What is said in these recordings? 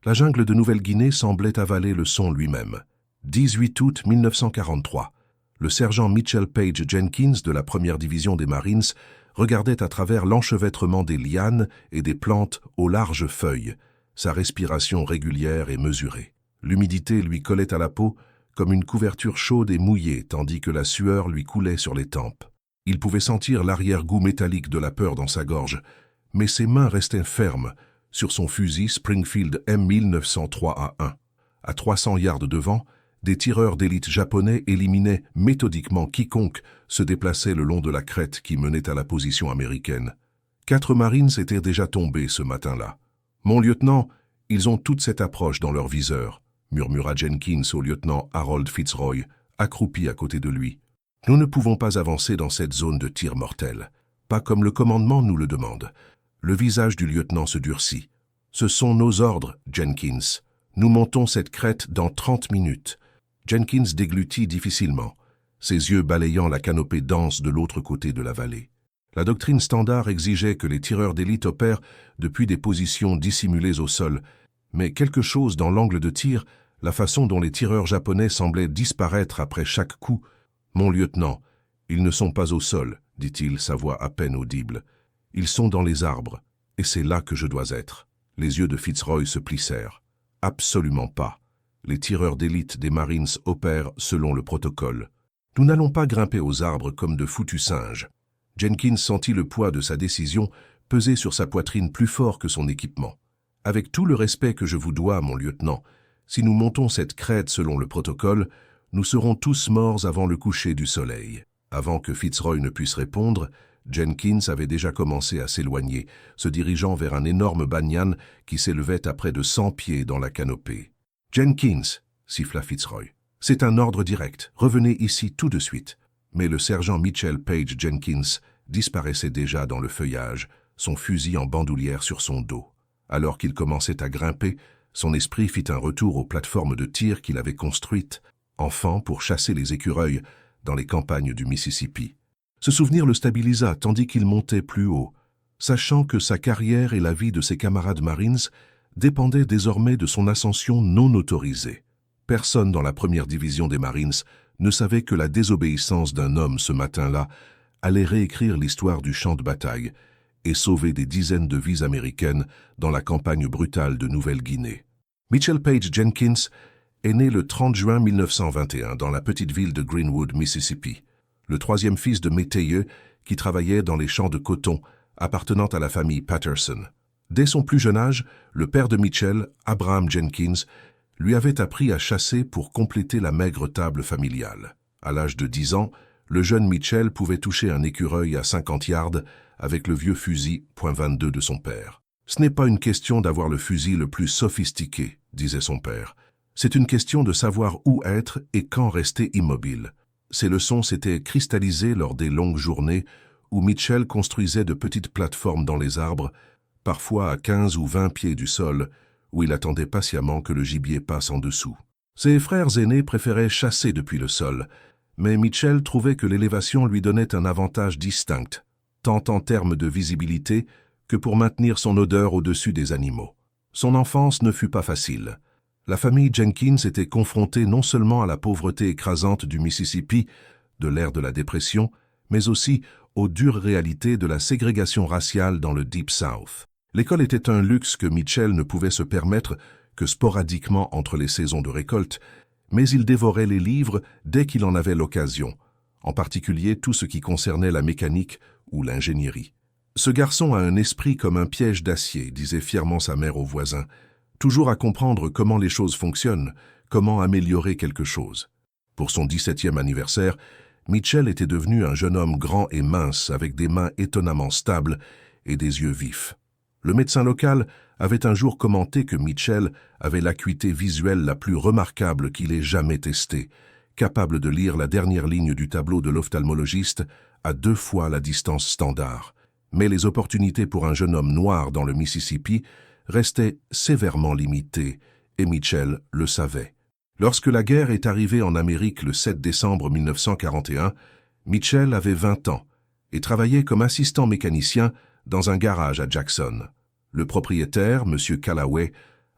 La jungle de Nouvelle-Guinée semblait avaler le son lui-même. 18 août 1943. Le sergent Mitchell Page Jenkins de la première division des Marines regardait à travers l'enchevêtrement des lianes et des plantes aux larges feuilles, sa respiration régulière et mesurée. L'humidité lui collait à la peau comme une couverture chaude et mouillée tandis que la sueur lui coulait sur les tempes. Il pouvait sentir l'arrière-goût métallique de la peur dans sa gorge, mais ses mains restaient fermes sur son fusil Springfield M1903A1. À 300 yards devant, des tireurs d'élite japonais éliminaient méthodiquement quiconque se déplaçait le long de la crête qui menait à la position américaine. 4 Marines étaient déjà tombés ce matin-là. « Mon lieutenant, ils ont toute cette approche dans leur viseur », murmura Jenkins au lieutenant Harold Fitzroy, accroupi à côté de lui. « Nous ne pouvons pas avancer dans cette zone de tir mortel. Pas comme le commandement nous le demande. » Le visage du lieutenant se durcit. « Ce sont nos ordres, Jenkins. Nous montons cette crête dans 30 minutes. » Jenkins déglutit difficilement, ses yeux balayant la canopée dense de l'autre côté de la vallée. La doctrine standard exigeait que les tireurs d'élite opèrent depuis des positions dissimulées au sol, mais quelque chose dans l'angle de tir, la façon dont les tireurs japonais semblaient disparaître après chaque coup. « Mon lieutenant, ils ne sont pas au sol, » dit-il, sa voix à peine audible. « Ils sont dans les arbres, et c'est là que je dois être. » Les yeux de Fitzroy se plissèrent. « Absolument pas. Les tireurs d'élite des Marines opèrent selon le protocole. Nous n'allons pas grimper aux arbres comme de foutus singes. » Jenkins sentit le poids de sa décision peser sur sa poitrine plus fort que son équipement. « Avec tout le respect que je vous dois, mon lieutenant, si nous montons cette crête selon le protocole, nous serons tous morts avant le coucher du soleil. » Avant que Fitzroy ne puisse répondre, Jenkins avait déjà commencé à s'éloigner, se dirigeant vers un énorme banyan qui s'élevait à près de 100 pieds dans la canopée. « Jenkins !» siffla Fitzroy. « C'est un ordre direct. Revenez ici tout de suite. » Mais le sergent Mitchell Page Jenkins disparaissait déjà dans le feuillage, son fusil en bandoulière sur son dos. Alors qu'il commençait à grimper, son esprit fit un retour aux plateformes de tir qu'il avait construites, enfant, pour chasser les écureuils dans les campagnes du Mississippi. Ce souvenir le stabilisa tandis qu'il montait plus haut, sachant que sa carrière et la vie de ses camarades Marines dépendaient désormais de son ascension non autorisée. Personne dans la première division des Marines ne savait que la désobéissance d'un homme ce matin-là allait réécrire l'histoire du champ de bataille et sauver des dizaines de vies américaines dans la campagne brutale de Nouvelle-Guinée. Mitchell Page Jenkins est né le 30 juin 1921 dans la petite ville de Greenwood, Mississippi, le 3e fils de métayers qui travaillait dans les champs de coton appartenant à la famille Patterson. Dès son plus jeune âge, le père de Mitchell, Abraham Jenkins, lui avait appris à chasser pour compléter la maigre table familiale. À l'âge de 10 ans, le jeune Mitchell pouvait toucher un écureuil à 50 yards avec le vieux fusil .22 de son père. « Ce n'est pas une question d'avoir le fusil le plus sophistiqué, » disait son père. « C'est une question de savoir où être et quand rester immobile. » Ces leçons s'étaient cristallisées lors des longues journées où Mitchell construisait de petites plateformes dans les arbres, parfois à 15 ou 20 pieds du sol, où il attendait patiemment que le gibier passe en dessous. Ses frères aînés préféraient chasser depuis le sol, mais Mitchell trouvait que l'élévation lui donnait un avantage distinct, tant en termes de visibilité que pour maintenir son odeur au-dessus des animaux. Son enfance ne fut pas facile. La famille Jenkins était confrontée non seulement à la pauvreté écrasante du Mississippi, de l'ère de la dépression, mais aussi aux dures réalités de la ségrégation raciale dans le Deep South. L'école était un luxe que Mitchell ne pouvait se permettre que sporadiquement entre les saisons de récolte, mais il dévorait les livres dès qu'il en avait l'occasion, en particulier tout ce qui concernait la mécanique ou l'ingénierie. « Ce garçon a un esprit comme un piège d'acier », disait fièrement sa mère aux voisins, toujours à comprendre comment les choses fonctionnent, comment améliorer quelque chose. Pour son 17e anniversaire, Mitchell était devenu un jeune homme grand et mince avec des mains étonnamment stables et des yeux vifs. Le médecin local avait un jour commenté que Mitchell avait l'acuité visuelle la plus remarquable qu'il ait jamais testée, capable de lire la dernière ligne du tableau de l'ophtalmologiste à 2 fois la distance standard. Mais les opportunités pour un jeune homme noir dans le Mississippi restaient sévèrement limitées, et Mitchell le savait. Lorsque la guerre est arrivée en Amérique le 7 décembre 1941, Mitchell avait 20 ans et travaillait comme assistant mécanicien dans un garage à Jackson. Le propriétaire, M. Callaway,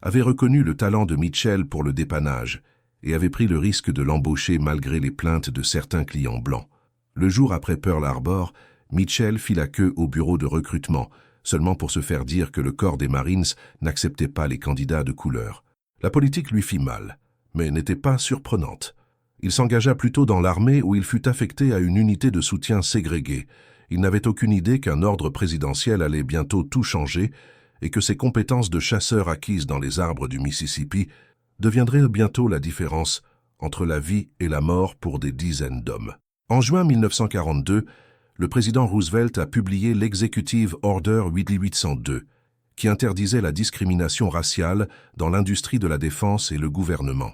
avait reconnu le talent de Mitchell pour le dépannage et avait pris le risque de l'embaucher malgré les plaintes de certains clients blancs. Le jour après Pearl Harbor, Mitchell fit la queue au bureau de recrutement, seulement pour se faire dire que le corps des Marines n'acceptait pas les candidats de couleur. La politique lui fit mal, mais n'était pas surprenante. Il s'engagea plutôt dans l'armée où il fut affecté à une unité de soutien ségrégée. Il n'avait aucune idée qu'un ordre présidentiel allait bientôt tout changer et que ses compétences de chasseur acquises dans les arbres du Mississippi deviendraient bientôt la différence entre la vie et la mort pour des dizaines d'hommes. En juin 1942, le président Roosevelt a publié l'Executive Order 8802, qui interdisait la discrimination raciale dans l'industrie de la défense et le gouvernement.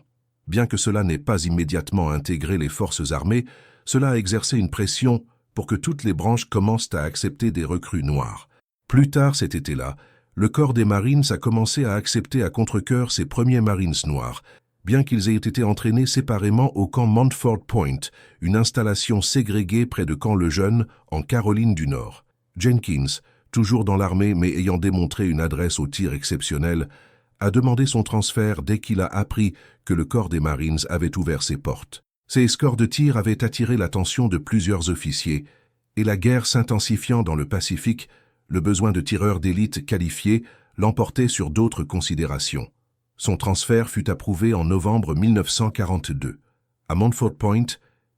Bien que cela n'ait pas immédiatement intégré les forces armées, cela a exercé une pression pour que toutes les branches commencent à accepter des recrues noires. Plus tard cet été-là, le corps des Marines a commencé à accepter à contre-cœur ses premiers Marines noirs, bien qu'ils aient été entraînés séparément au camp Montford Point, une installation ségrégée près de Camp-le-Jeune, en Caroline du Nord. Jenkins, toujours dans l'armée mais ayant démontré une adresse au tir exceptionnelle, a demandé son transfert dès qu'il a appris que le corps des Marines avait ouvert ses portes. Ces scores de tir avaient attiré l'attention de plusieurs officiers, et la guerre s'intensifiant dans le Pacifique, le besoin de tireurs d'élite qualifiés l'emportait sur d'autres considérations. Son transfert fut approuvé en novembre 1942. À Montford Point,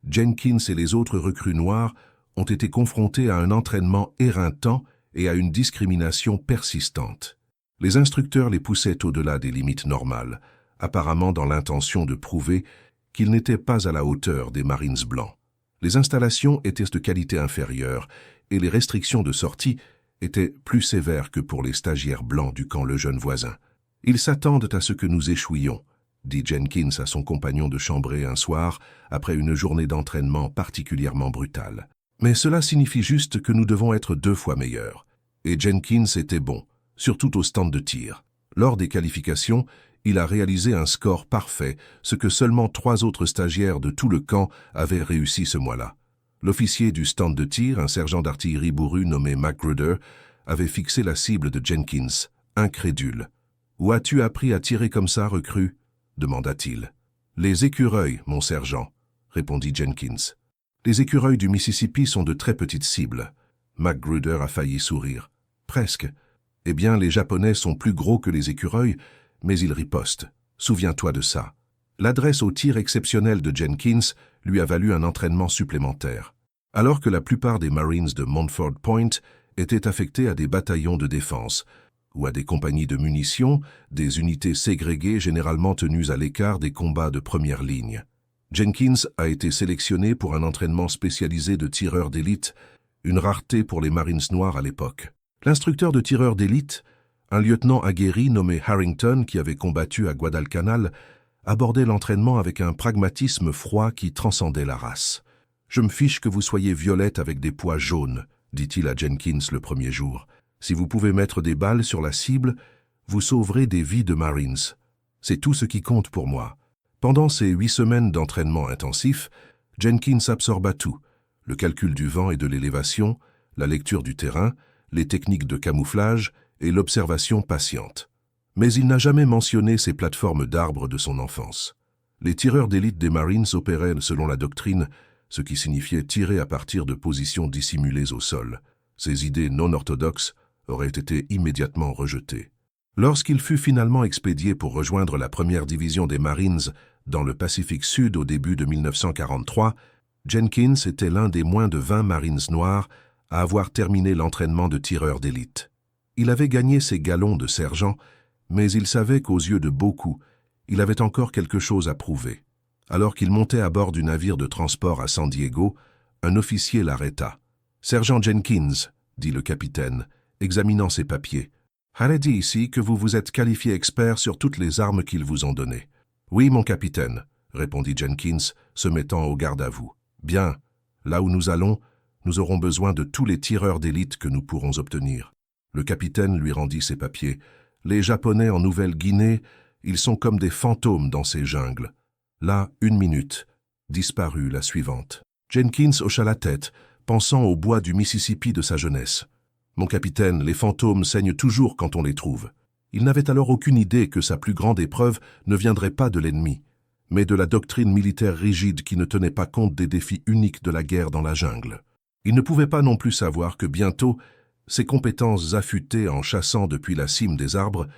Jenkins et les autres recrues noirs ont été confrontés à un entraînement éreintant et à une discrimination persistante. Les instructeurs les poussaient au-delà des limites normales, apparemment dans l'intention de prouver qu'ils n'étaient pas à la hauteur des Marines blancs. Les installations étaient de qualité inférieure et les restrictions de sortie étaient plus sévères que pour les stagiaires blancs du camp Le-Jeune voisin. « Ils s'attendent à ce que nous échouions », dit Jenkins à son compagnon de chambrée un soir après une journée d'entraînement particulièrement brutale. « Mais cela signifie juste que nous devons être 2 fois meilleurs. » Et Jenkins était bon, surtout au stand de tir. Lors des qualifications, il a réalisé un score parfait, ce que seulement 3 autres stagiaires de tout le camp avaient réussi ce mois-là. L'officier du stand de tir, un sergent d'artillerie bourru nommé Magruder, avait fixé la cible de Jenkins, incrédule. « Où as-tu appris à tirer comme ça, recrue ?» demanda-t-il. « Les écureuils, mon sergent, » répondit Jenkins. « Les écureuils du Mississippi sont de très petites cibles. » Magruder a failli sourire. « Presque. Eh bien, les Japonais sont plus gros que les écureuils, mais ils ripostent. Souviens-toi de ça. » L'adresse au tir exceptionnel de Jenkins lui a valu un entraînement supplémentaire. Alors que la plupart des Marines de Montford Point étaient affectés à des bataillons de défense, ou à des compagnies de munitions, des unités ségrégées généralement tenues à l'écart des combats de première ligne. Jenkins a été sélectionné pour un entraînement spécialisé de tireurs d'élite, une rareté pour les Marines noirs à l'époque. L'instructeur de tireurs d'élite, un lieutenant aguerri nommé Harrington qui avait combattu à Guadalcanal, abordait l'entraînement avec un pragmatisme froid qui transcendait la race. « Je me fiche que vous soyez violette avec des pois jaunes, » dit-il à Jenkins le premier jour. « Si vous pouvez mettre des balles sur la cible, vous sauverez des vies de Marines. C'est tout ce qui compte pour moi. » Pendant ces 8 semaines d'entraînement intensif, Jenkins absorba tout, le calcul du vent et de l'élévation, la lecture du terrain, les techniques de camouflage et l'observation patiente. Mais il n'a jamais mentionné ces plateformes d'arbres de son enfance. Les tireurs d'élite des Marines opéraient selon la doctrine, ce qui signifiait tirer à partir de positions dissimulées au sol. Ces idées non orthodoxes auraient été immédiatement rejetées. Lorsqu'il fut finalement expédié pour rejoindre la première division des Marines dans le Pacifique Sud au début de 1943, Jenkins était l'un des moins de 20 Marines noirs à avoir terminé l'entraînement de tireurs d'élite. Il avait gagné ses galons de sergent, mais il savait qu'aux yeux de beaucoup, il avait encore quelque chose à prouver. Alors qu'il montait à bord du navire de transport à San Diego, un officier l'arrêta. « Sergent Jenkins, » dit le capitaine, examinant ses papiers, « Harry dit ici que vous vous êtes qualifié expert sur toutes les armes qu'ils vous ont données. »« Oui, mon capitaine, » répondit Jenkins, se mettant au garde à vous. « Bien, là où nous allons, nous aurons besoin de tous les tireurs d'élite que nous pourrons obtenir. » Le capitaine lui rendit ses papiers. « Les Japonais en Nouvelle-Guinée, ils sont comme des fantômes dans ces jungles. » Là, 1 minute. Disparut la suivante. Jenkins hocha la tête, pensant au bois du Mississippi de sa jeunesse. « Mon capitaine, les fantômes saignent toujours quand on les trouve. Il n'avait alors aucune idée que sa plus grande épreuve ne viendrait pas de l'ennemi, mais de la doctrine militaire rigide qui ne tenait pas compte des défis uniques de la guerre dans la jungle. Il ne pouvait pas non plus savoir que bientôt, ses compétences affûtées en chassant depuis la cime des arbres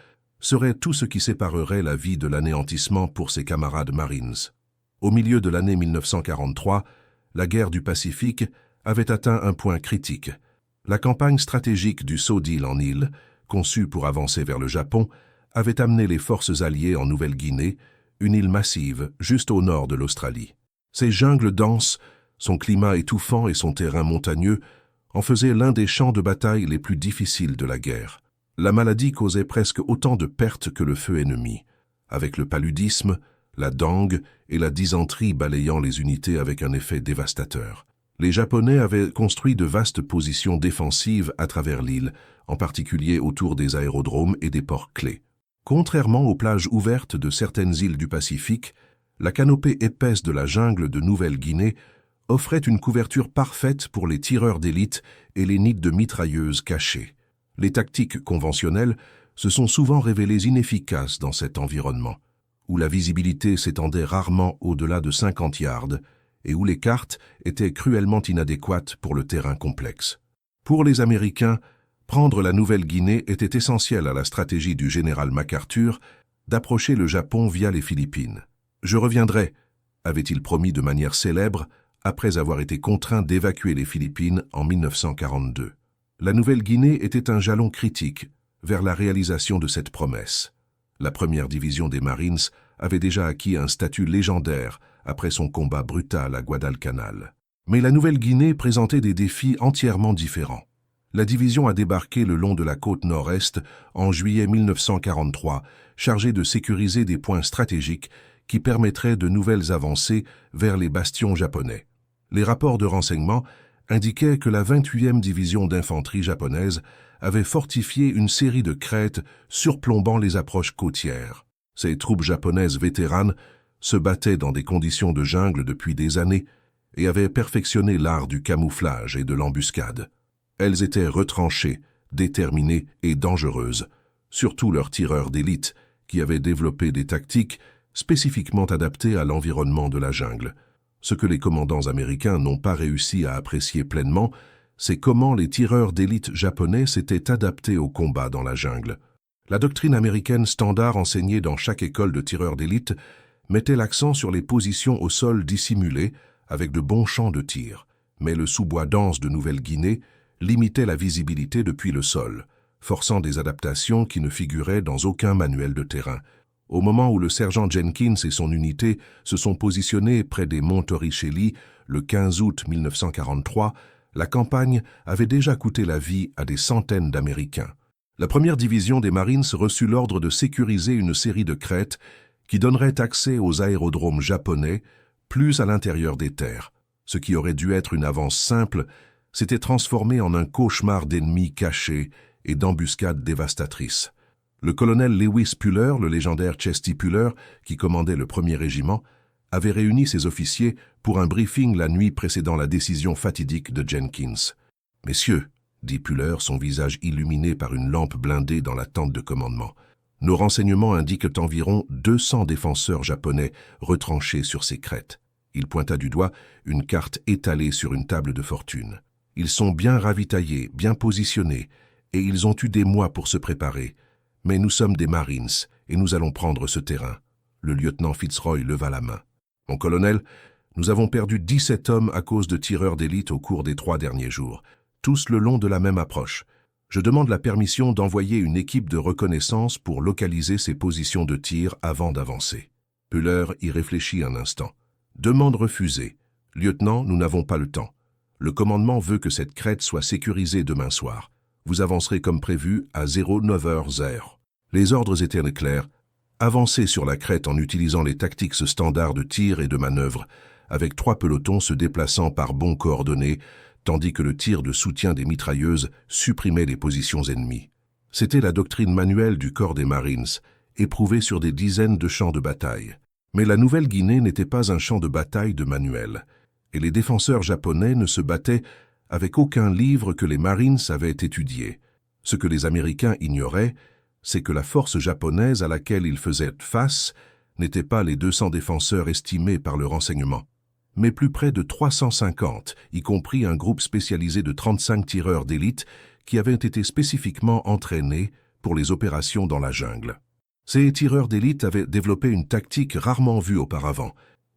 seraient tout ce qui séparerait la vie de l'anéantissement pour ses camarades Marines. Au milieu de l'année 1943, la guerre du Pacifique avait atteint un point critique. La campagne stratégique du Saut d'Île en île, conçue pour avancer vers le Japon, avait amené les forces alliées en Nouvelle-Guinée, une île massive juste au nord de l'Australie. Ses jungles denses, son climat étouffant et son terrain montagneux en faisaient l'un des champs de bataille les plus difficiles de la guerre. La maladie causait presque autant de pertes que le feu ennemi, avec le paludisme, la dengue et la dysenterie balayant les unités avec un effet dévastateur. Les Japonais avaient construit de vastes positions défensives à travers l'île, en particulier autour des aérodromes et des ports clés. Contrairement aux plages ouvertes de certaines îles du Pacifique, la canopée épaisse de la jungle de Nouvelle-Guinée offrait une couverture parfaite pour les tireurs d'élite et les nids de mitrailleuses cachées. Les tactiques conventionnelles se sont souvent révélées inefficaces dans cet environnement, où la visibilité s'étendait rarement au-delà de 50 yards et où les cartes étaient cruellement inadéquates pour le terrain complexe. Pour les Américains, prendre la Nouvelle-Guinée était essentiel à la stratégie du général MacArthur d'approcher le Japon via les Philippines. « Je reviendrai », avait-il promis de manière célèbre après avoir été contraint d'évacuer les Philippines en 1942. La Nouvelle-Guinée était un jalon critique vers la réalisation de cette promesse. La première division des Marines avait déjà acquis un statut légendaire après son combat brutal à Guadalcanal. Mais la Nouvelle-Guinée présentait des défis entièrement différents. La division a débarqué le long de la côte nord-est en juillet 1943, chargée de sécuriser des points stratégiques qui permettraient de nouvelles avancées vers les bastions japonais. Les rapports de renseignement indiquaient que la 28e division d'infanterie japonaise avait fortifié une série de crêtes surplombant les approches côtières. Ces troupes japonaises vétéranes se battaient dans des conditions de jungle depuis des années et avaient perfectionné l'art du camouflage et de l'embuscade. Elles étaient retranchées, déterminées et dangereuses, surtout leurs tireurs d'élite, qui avaient développé des tactiques spécifiquement adaptées à l'environnement de la jungle. Ce que les commandants américains n'ont pas réussi à apprécier pleinement, c'est comment les tireurs d'élite japonais s'étaient adaptés au combat dans la jungle. La doctrine américaine standard enseignée dans chaque école de tireurs d'élite mettait l'accent sur les positions au sol dissimulées, avec de bons champs de tir. Mais le sous-bois dense de Nouvelle-Guinée limitait la visibilité depuis le sol, forçant des adaptations qui ne figuraient dans aucun manuel de terrain. Au moment où le sergent Jenkins et son unité se sont positionnés près des monts Torricelli le 15 août 1943, la campagne avait déjà coûté la vie à des centaines d'Américains. La première division des Marines reçut l'ordre de sécuriser une série de crêtes qui donnerait accès aux aérodromes japonais, plus à l'intérieur des terres. Ce qui aurait dû être une avance simple s'était transformé en un cauchemar d'ennemis cachés et d'embuscades dévastatrices. Le colonel Lewis Puller, le légendaire Chesty Puller, qui commandait le 1er régiment, avait réuni ses officiers pour un briefing la nuit précédant la décision fatidique de Jenkins. « Messieurs, » dit Puller, son visage illuminé par une lampe blindée dans la tente de commandement, « nos renseignements indiquent environ 200 défenseurs japonais retranchés sur ces crêtes. » Il pointa du doigt une carte étalée sur une table de fortune. « Ils sont bien ravitaillés, bien positionnés, et ils ont eu des mois pour se préparer. Mais nous sommes des Marines, et nous allons prendre ce terrain. » Le lieutenant Fitzroy leva la main. « Mon colonel, nous avons perdu 17 hommes à cause de tireurs d'élite au cours des 3 derniers jours, tous le long de la même approche. Je demande la permission d'envoyer une équipe de reconnaissance pour localiser ces positions de tir avant d'avancer. » Puller y réfléchit un instant. « Demande refusée. Lieutenant, nous n'avons pas le temps. Le commandement veut que cette crête soit sécurisée demain soir. Vous avancerez comme prévu à 09h. Les ordres étaient clairs. Avancez sur la crête en utilisant les tactiques standards de tir et de manœuvre, avec 3 pelotons se déplaçant par bons coordonnées, tandis que le tir de soutien des mitrailleuses supprimait les positions ennemies. C'était la doctrine manuelle du corps des Marines, éprouvée sur des dizaines de champs de bataille. Mais la Nouvelle-Guinée n'était pas un champ de bataille de manuel, et les défenseurs japonais ne se battaient avec aucun livre que les Marines avaient étudié. Ce que les Américains ignoraient, c'est que la force japonaise à laquelle ils faisaient face n'était pas les 200 défenseurs estimés par le renseignement, mais plus près de 350, y compris un groupe spécialisé de 35 tireurs d'élite qui avaient été spécifiquement entraînés pour les opérations dans la jungle. Ces tireurs d'élite avaient développé une tactique rarement vue auparavant.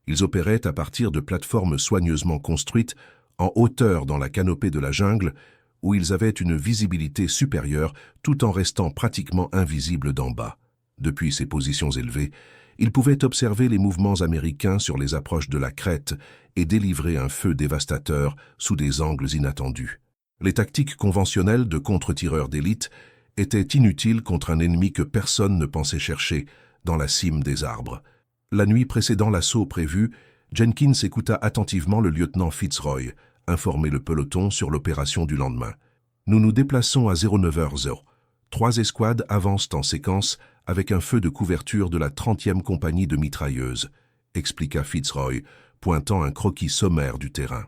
Ils opéraient à partir de plateformes soigneusement construites en hauteur dans la canopée de la jungle, où ils avaient une visibilité supérieure tout en restant pratiquement invisibles d'en bas. Depuis ces positions élevées, ils pouvaient observer les mouvements américains sur les approches de la crête et délivrer un feu dévastateur sous des angles inattendus. Les tactiques conventionnelles de contre-tireurs d'élite étaient inutiles contre un ennemi que personne ne pensait chercher dans la cime des arbres. La nuit précédant l'assaut prévu, Jenkins écouta attentivement le lieutenant Fitzroy informer le peloton sur l'opération du lendemain. « Nous nous déplaçons à 09h. 3 escouades avancent en séquence avec un feu de couverture de la 30e compagnie de mitrailleuses, expliqua Fitzroy, pointant un croquis sommaire du terrain.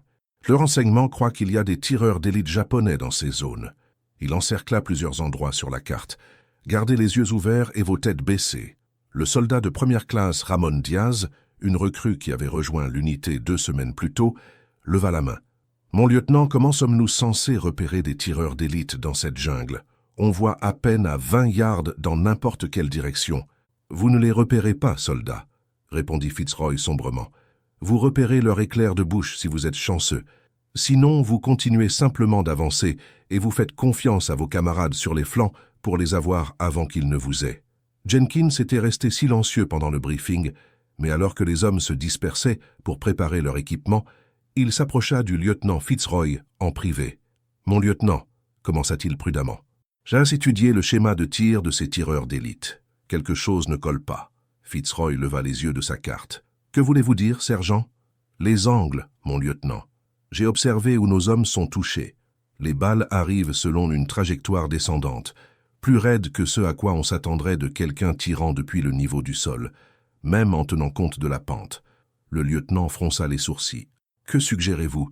Le renseignement croit qu'il y a des tireurs d'élite japonais dans ces zones. Il encercla plusieurs endroits sur la carte. Gardez les yeux ouverts et vos têtes baissées. Le soldat de première classe Ramon Diaz, une recrue qui avait rejoint l'unité 2 semaines plus tôt, leva la main. Mon lieutenant, comment sommes-nous censés repérer des tireurs d'élite dans cette jungle? On voit à peine à 20 yards dans n'importe quelle direction. Vous ne les repérez pas, soldat, répondit Fitzroy sombrement. Vous repérez leur éclair de bouche si vous êtes chanceux. Sinon, vous continuez simplement d'avancer et vous faites confiance à vos camarades sur les flancs pour les avoir avant qu'ils ne vous aient. Jenkins était resté silencieux pendant le briefing, mais alors que les hommes se dispersaient pour préparer leur équipement, il s'approcha du lieutenant Fitzroy en privé. « Mon lieutenant, commença-t-il prudemment, j'ai étudié le schéma de tir de ces tireurs d'élite. Quelque chose ne colle pas. » Fitzroy leva les yeux de sa carte. « Que voulez-vous dire, sergent ?»« Les angles, mon lieutenant. J'ai observé où nos hommes sont touchés. Les balles arrivent selon une trajectoire descendante, plus raide que ce à quoi on s'attendrait de quelqu'un tirant depuis le niveau du sol, même en tenant compte de la pente. » Le lieutenant fronça les sourcils. « Que suggérez-vous ?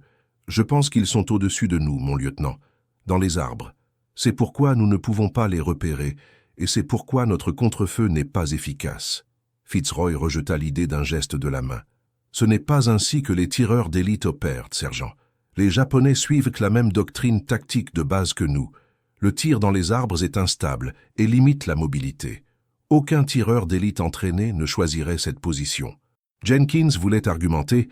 Je pense qu'ils sont au-dessus de nous, mon lieutenant, dans les arbres. C'est pourquoi nous ne pouvons pas les repérer, et c'est pourquoi notre contre-feu n'est pas efficace. » Fitzroy rejeta l'idée d'un geste de la main. « Ce n'est pas ainsi que les tireurs d'élite opèrent, sergent. Les Japonais suivent la même doctrine tactique de base que nous. Le tir dans les arbres est instable et limite la mobilité. Aucun tireur d'élite entraîné ne choisirait cette position. » Jenkins voulait argumenter,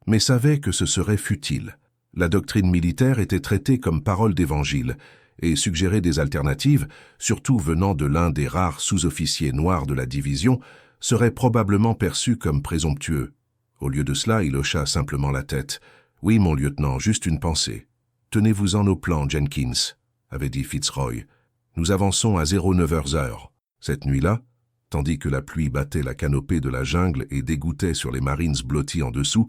mais savait que ce serait futile. La doctrine militaire était traitée comme parole d'évangile, et suggérer des alternatives, surtout venant de l'un des rares sous-officiers noirs de la division, serait probablement perçu comme présomptueux. Au lieu de cela, il hocha simplement la tête. « Oui, mon lieutenant, juste une pensée. Tenez-vous-en au plan, Jenkins, » avait dit Fitzroy. « Nous avançons à 09h. Cette nuit-là, tandis que la pluie battait la canopée de la jungle et dégouttait sur les Marines blottis en dessous,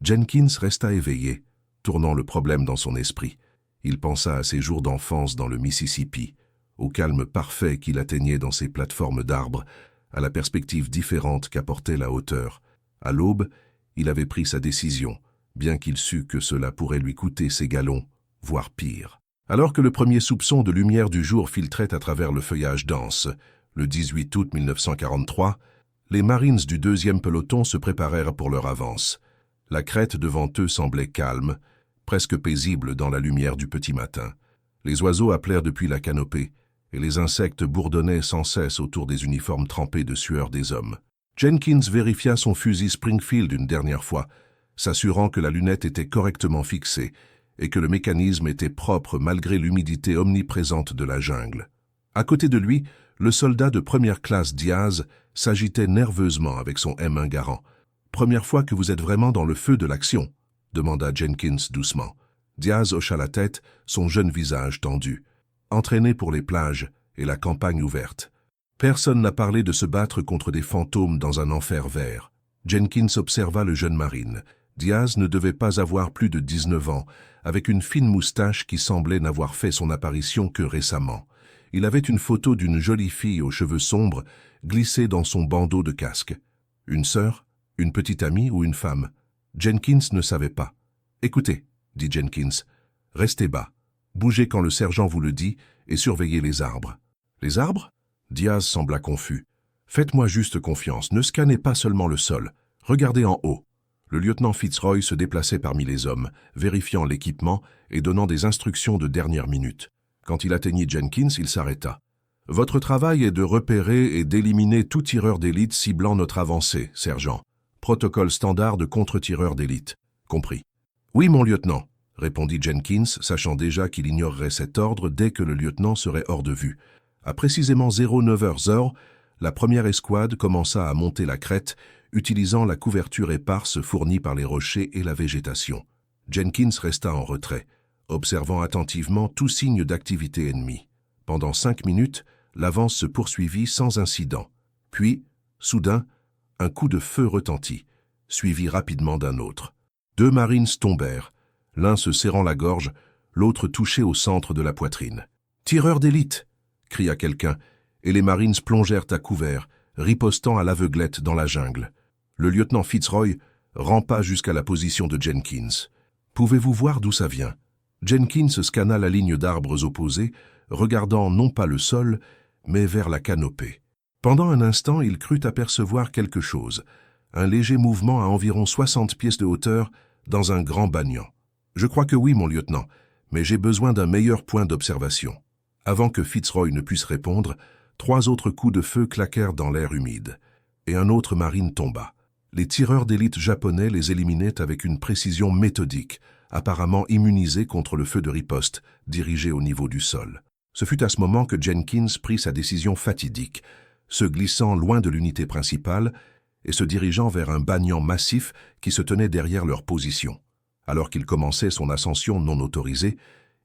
Jenkins resta éveillé, tournant le problème dans son esprit. Il pensa à ses jours d'enfance dans le Mississippi, au calme parfait qu'il atteignait dans ses plateformes d'arbres, à la perspective différente qu'apportait la hauteur. À l'aube, il avait pris sa décision, bien qu'il sût que cela pourrait lui coûter ses galons, voire pire. Alors que le premier soupçon de lumière du jour filtrait à travers le feuillage dense, le 18 août 1943, les Marines du 2e peloton se préparèrent pour leur avance. La crête devant eux semblait calme, presque paisible dans la lumière du petit matin. Les oiseaux appelèrent depuis la canopée, et les insectes bourdonnaient sans cesse autour des uniformes trempés de sueur des hommes. Jenkins vérifia son fusil Springfield une dernière fois, s'assurant que la lunette était correctement fixée et que le mécanisme était propre malgré l'humidité omniprésente de la jungle. À côté de lui, le soldat de première classe Diaz s'agitait nerveusement avec son M1 Garand. « Première fois que vous êtes vraiment dans le feu de l'action ?» demanda Jenkins doucement. Diaz hocha la tête, son jeune visage tendu. Entraîné pour les plages et la campagne ouverte. Personne n'a parlé de se battre contre des fantômes dans un enfer vert. Jenkins observa le jeune marine. Diaz ne devait pas avoir plus de 19 ans, avec une fine moustache qui semblait n'avoir fait son apparition que récemment. Il avait une photo d'une jolie fille aux cheveux sombres glissée dans son bandeau de casque. Une sœur, une petite amie ou une femme? Jenkins ne savait pas. « Écoutez, » dit Jenkins, « restez bas. Bougez quand le sergent vous le dit et surveillez les arbres. »« Les arbres » Diaz sembla confus. « Faites-moi juste confiance, ne scannez pas seulement le sol. Regardez en haut. » Le lieutenant Fitzroy se déplaçait parmi les hommes, vérifiant l'équipement et donnant des instructions de dernière minute. Quand il atteignit Jenkins, il s'arrêta. « Votre travail est de repérer et d'éliminer tout tireur d'élite ciblant notre avancée, sergent. Protocole standard de contre-tireur d'élite. Compris. »« Oui, mon lieutenant, » répondit Jenkins, sachant déjà qu'il ignorerait cet ordre dès que le lieutenant serait hors de vue. À précisément 09h, la première escouade commença à monter la crête, utilisant la couverture éparse fournie par les rochers et la végétation. Jenkins resta en retrait, observant attentivement tout signe d'activité ennemie. Pendant 5 minutes, l'avance se poursuivit sans incident. Puis, soudain, un coup de feu retentit, suivi rapidement d'un autre. 2 Marines tombèrent, l'un se serrant la gorge, l'autre touché au centre de la poitrine. « Tireur d'élite !» cria quelqu'un, et les Marines plongèrent à couvert, ripostant à l'aveuglette dans la jungle. Le lieutenant Fitzroy rampa jusqu'à la position de Jenkins. « Pouvez-vous voir d'où ça vient ?» Jenkins scanna la ligne d'arbres opposés, regardant non pas le sol, mais vers la canopée. Pendant un instant, il crut apercevoir quelque chose, un léger mouvement à environ 60 pieds de hauteur dans un grand banyan. « Je crois que oui, mon lieutenant, mais j'ai besoin d'un meilleur point d'observation. » Avant que Fitzroy ne puisse répondre, 3 autres coups de feu claquèrent dans l'air humide, et un autre marine tomba. Les tireurs d'élite japonais les éliminaient avec une précision méthodique, apparemment immunisés contre le feu de riposte, dirigé au niveau du sol. Ce fut à ce moment que Jenkins prit sa décision fatidique, se glissant loin de l'unité principale et se dirigeant vers un banyan massif qui se tenait derrière leur position. Alors qu'il commençait son ascension non autorisée,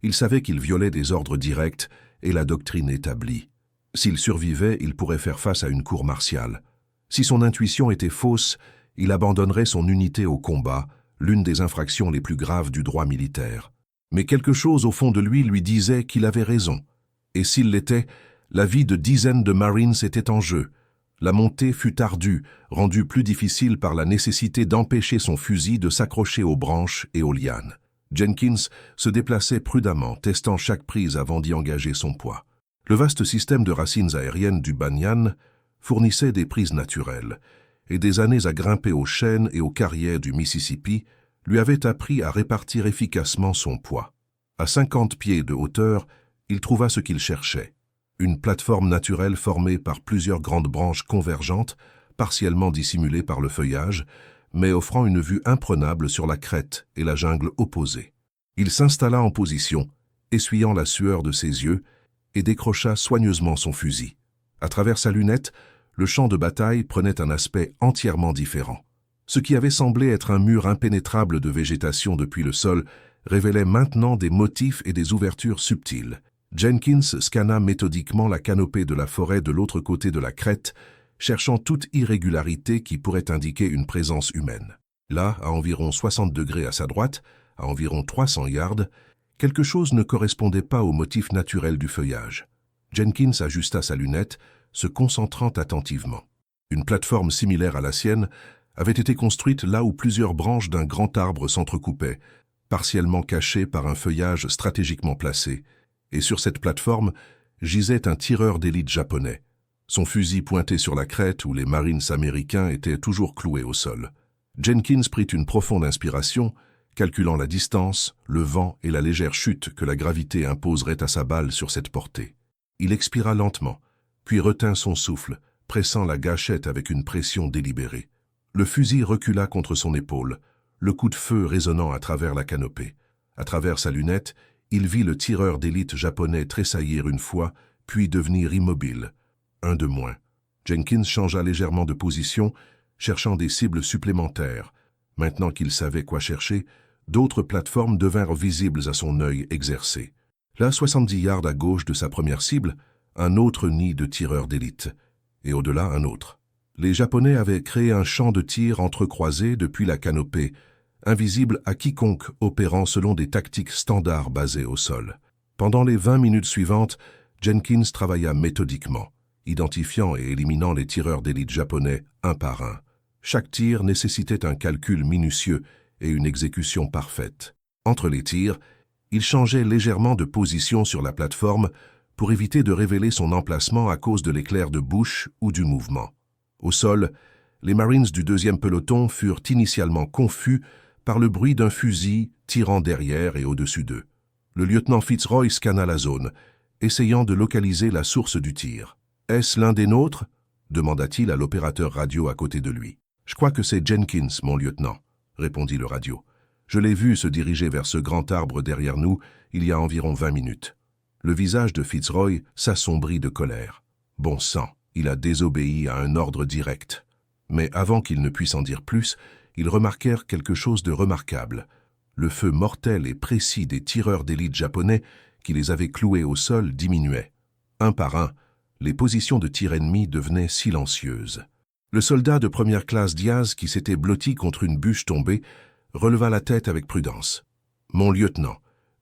il savait qu'il violait des ordres directs et la doctrine établie. S'il survivait, il pourrait faire face à une cour martiale. Si son intuition était fausse, il abandonnerait son unité au combat, l'une des infractions les plus graves du droit militaire. Mais quelque chose au fond de lui disait qu'il avait raison. Et s'il l'était, la vie de dizaines de Marines était en jeu. La montée fut ardue, rendue plus difficile par la nécessité d'empêcher son fusil de s'accrocher aux branches et aux lianes. Jenkins se déplaçait prudemment, testant chaque prise avant d'y engager son poids. Le vaste système de racines aériennes du banyan fournissait des prises naturelles, et des années à grimper aux chênes et aux carrières du Mississippi lui avaient appris à répartir efficacement son poids. À 50 pieds de hauteur, il trouva ce qu'il cherchait. Une plateforme naturelle formée par plusieurs grandes branches convergentes, partiellement dissimulées par le feuillage, mais offrant une vue imprenable sur la crête et la jungle opposée. Il s'installa en position, essuyant la sueur de ses yeux, et décrocha soigneusement son fusil. À travers sa lunette, le champ de bataille prenait un aspect entièrement différent. Ce qui avait semblé être un mur impénétrable de végétation depuis le sol révélait maintenant des motifs et des ouvertures subtiles. Jenkins scanna méthodiquement la canopée de la forêt de l'autre côté de la crête, cherchant toute irrégularité qui pourrait indiquer une présence humaine. Là, à environ 60 degrés à sa droite, à environ 300 yards, quelque chose ne correspondait pas au motif naturel du feuillage. Jenkins ajusta sa lunette, se concentrant attentivement. Une plateforme similaire à la sienne avait été construite là où plusieurs branches d'un grand arbre s'entrecoupaient, partiellement cachées par un feuillage stratégiquement placé, et sur cette plateforme gisait un tireur d'élite japonais, son fusil pointé sur la crête où les Marines américains étaient toujours cloués au sol. Jenkins prit une profonde inspiration, calculant la distance, le vent et la légère chute que la gravité imposerait à sa balle sur cette portée. Il expira lentement, puis retint son souffle, pressant la gâchette avec une pression délibérée. Le fusil recula contre son épaule, le coup de feu résonnant à travers la canopée. À travers sa lunette, il vit le tireur d'élite japonais tressaillir une fois, puis devenir immobile. Un de moins. Jenkins changea légèrement de position, cherchant des cibles supplémentaires. Maintenant qu'il savait quoi chercher, d'autres plateformes devinrent visibles à son œil exercé. Là, 70 yards à gauche de sa première cible, un autre nid de tireurs d'élite, et au-delà un autre. Les Japonais avaient créé un champ de tir entrecroisé depuis la canopée, invisible à quiconque opérant selon des tactiques standards basées au sol. Pendant les 20 minutes suivantes, Jenkins travailla méthodiquement, identifiant et éliminant les tireurs d'élite japonais un par un. Chaque tir nécessitait un calcul minutieux et une exécution parfaite. Entre les tirs, il changeait légèrement de position sur la plateforme pour éviter de révéler son emplacement à cause de l'éclair de Bush ou du mouvement. Au sol, les Marines du deuxième peloton furent initialement confus par le bruit d'un fusil tirant derrière et au-dessus d'eux. Le lieutenant Fitzroy scanna la zone, essayant de localiser la source du tir. « Est-ce l'un des nôtres » demanda-t-il à l'opérateur radio à côté de lui. « Je crois que c'est Jenkins, mon lieutenant » répondit le radio. « Je l'ai vu se diriger vers ce grand arbre derrière nous il y a environ 20 minutes. » Le visage de Fitzroy s'assombrit de colère. Bon sang, il a désobéi à un ordre direct. Mais avant qu'il ne puisse en dire plus, ils remarquèrent quelque chose de remarquable. Le feu mortel et précis des tireurs d'élite japonais qui les avaient cloués au sol diminuait. Un par un, les positions de tir ennemies devenaient silencieuses. Le soldat de première classe Diaz, qui s'était blotti contre une bûche tombée, releva la tête avec prudence. « Mon lieutenant,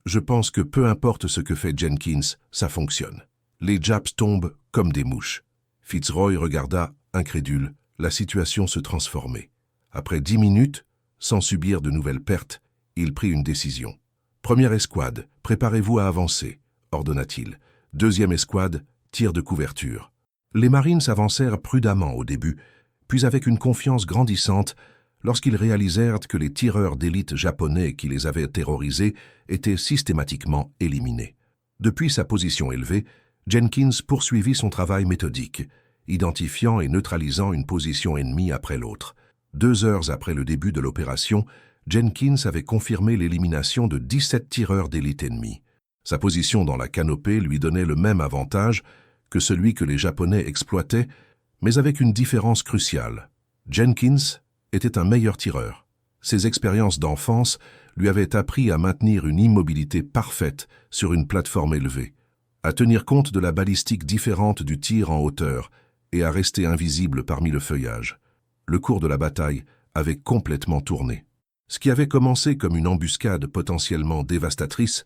je pense que peu importe ce que fait Jenkins, ça fonctionne. Les Japs tombent comme des mouches. » Fitzroy regarda, incrédule, la situation se transformer. Après 10 minutes, sans subir de nouvelles pertes, il prit une décision. « Première escouade, préparez-vous à avancer, » ordonna-t-il. « Deuxième escouade, tir de couverture. » Les Marines avancèrent prudemment au début, puis avec une confiance grandissante, lorsqu'ils réalisèrent que les tireurs d'élite japonais qui les avaient terrorisés étaient systématiquement éliminés. Depuis sa position élevée, Jenkins poursuivit son travail méthodique, identifiant et neutralisant une position ennemie après l'autre. 2 heures après le début de l'opération, Jenkins avait confirmé l'élimination de 17 tireurs d'élite ennemis. Sa position dans la canopée lui donnait le même avantage que celui que les Japonais exploitaient, mais avec une différence cruciale. Jenkins était un meilleur tireur. Ses expériences d'enfance lui avaient appris à maintenir une immobilité parfaite sur une plateforme élevée, à tenir compte de la balistique différente du tir en hauteur et à rester invisible parmi le feuillage. Le cours de la bataille avait complètement tourné. Ce qui avait commencé comme une embuscade potentiellement dévastatrice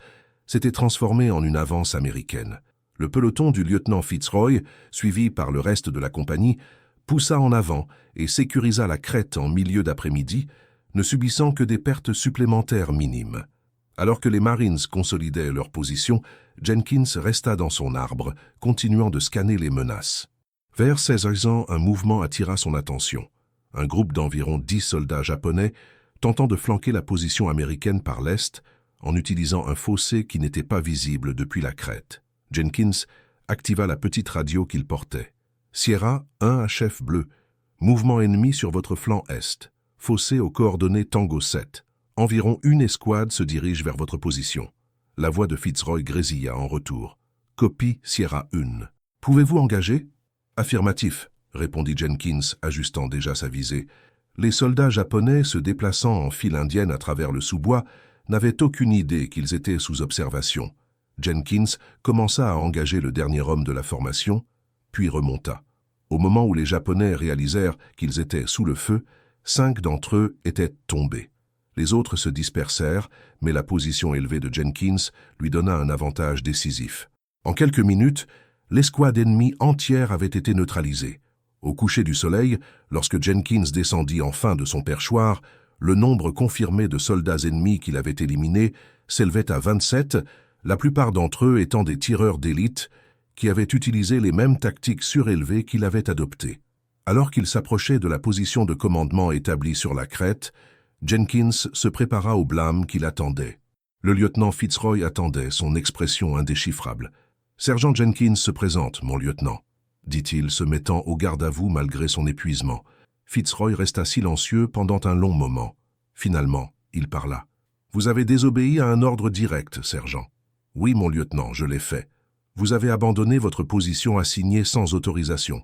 s'était transformé en une avance américaine. Le peloton du lieutenant Fitzroy, suivi par le reste de la compagnie, poussa en avant et sécurisa la crête en milieu d'après-midi, ne subissant que des pertes supplémentaires minimes. Alors que les Marines consolidaient leur position, Jenkins resta dans son arbre, continuant de scanner les menaces. Vers 16 ans, un mouvement attira son attention. Un groupe d'environ 10 soldats japonais tentant de flanquer la position américaine par l'est en utilisant un fossé qui n'était pas visible depuis la crête. Jenkins activa la petite radio qu'il portait. « Sierra 1 à chef bleu. Mouvement ennemi sur votre flanc est. Fossé aux coordonnées Tango 7. Environ une escouade se dirige vers votre position. » La voix de Fitzroy grésilla en retour. « Copie Sierra 1. Pouvez-vous engager ?»« Affirmatif, » répondit Jenkins, ajustant déjà sa visée. Les soldats japonais, se déplaçant en file indienne à travers le sous-bois, n'avaient aucune idée qu'ils étaient sous observation. Jenkins commença à engager le dernier homme de la formation, puis remonta. Au moment où les Japonais réalisèrent qu'ils étaient sous le feu, 5 d'entre eux étaient tombés. Les autres se dispersèrent, mais la position élevée de Jenkins lui donna un avantage décisif. En quelques minutes, l'escouade ennemie entière avait été neutralisée. Au coucher du soleil, lorsque Jenkins descendit enfin de son perchoir, le nombre confirmé de soldats ennemis qu'il avait éliminés s'élevait à 27, la plupart d'entre eux étant des tireurs d'élite qui avaient utilisé les mêmes tactiques surélevées qu'il avait adoptées. Alors qu'il s'approchait de la position de commandement établie sur la crête, Jenkins se prépara au blâme qui l'attendait. Le lieutenant Fitzroy attendait, son expression indéchiffrable. « Sergent Jenkins se présente, mon lieutenant », dit-il, se mettant au garde-à-vous malgré son épuisement. Fitzroy resta silencieux pendant un long moment. Finalement, il parla. « Vous avez désobéi à un ordre direct, sergent. »« Oui, mon lieutenant, je l'ai fait. »« Vous avez abandonné votre position assignée sans autorisation. »«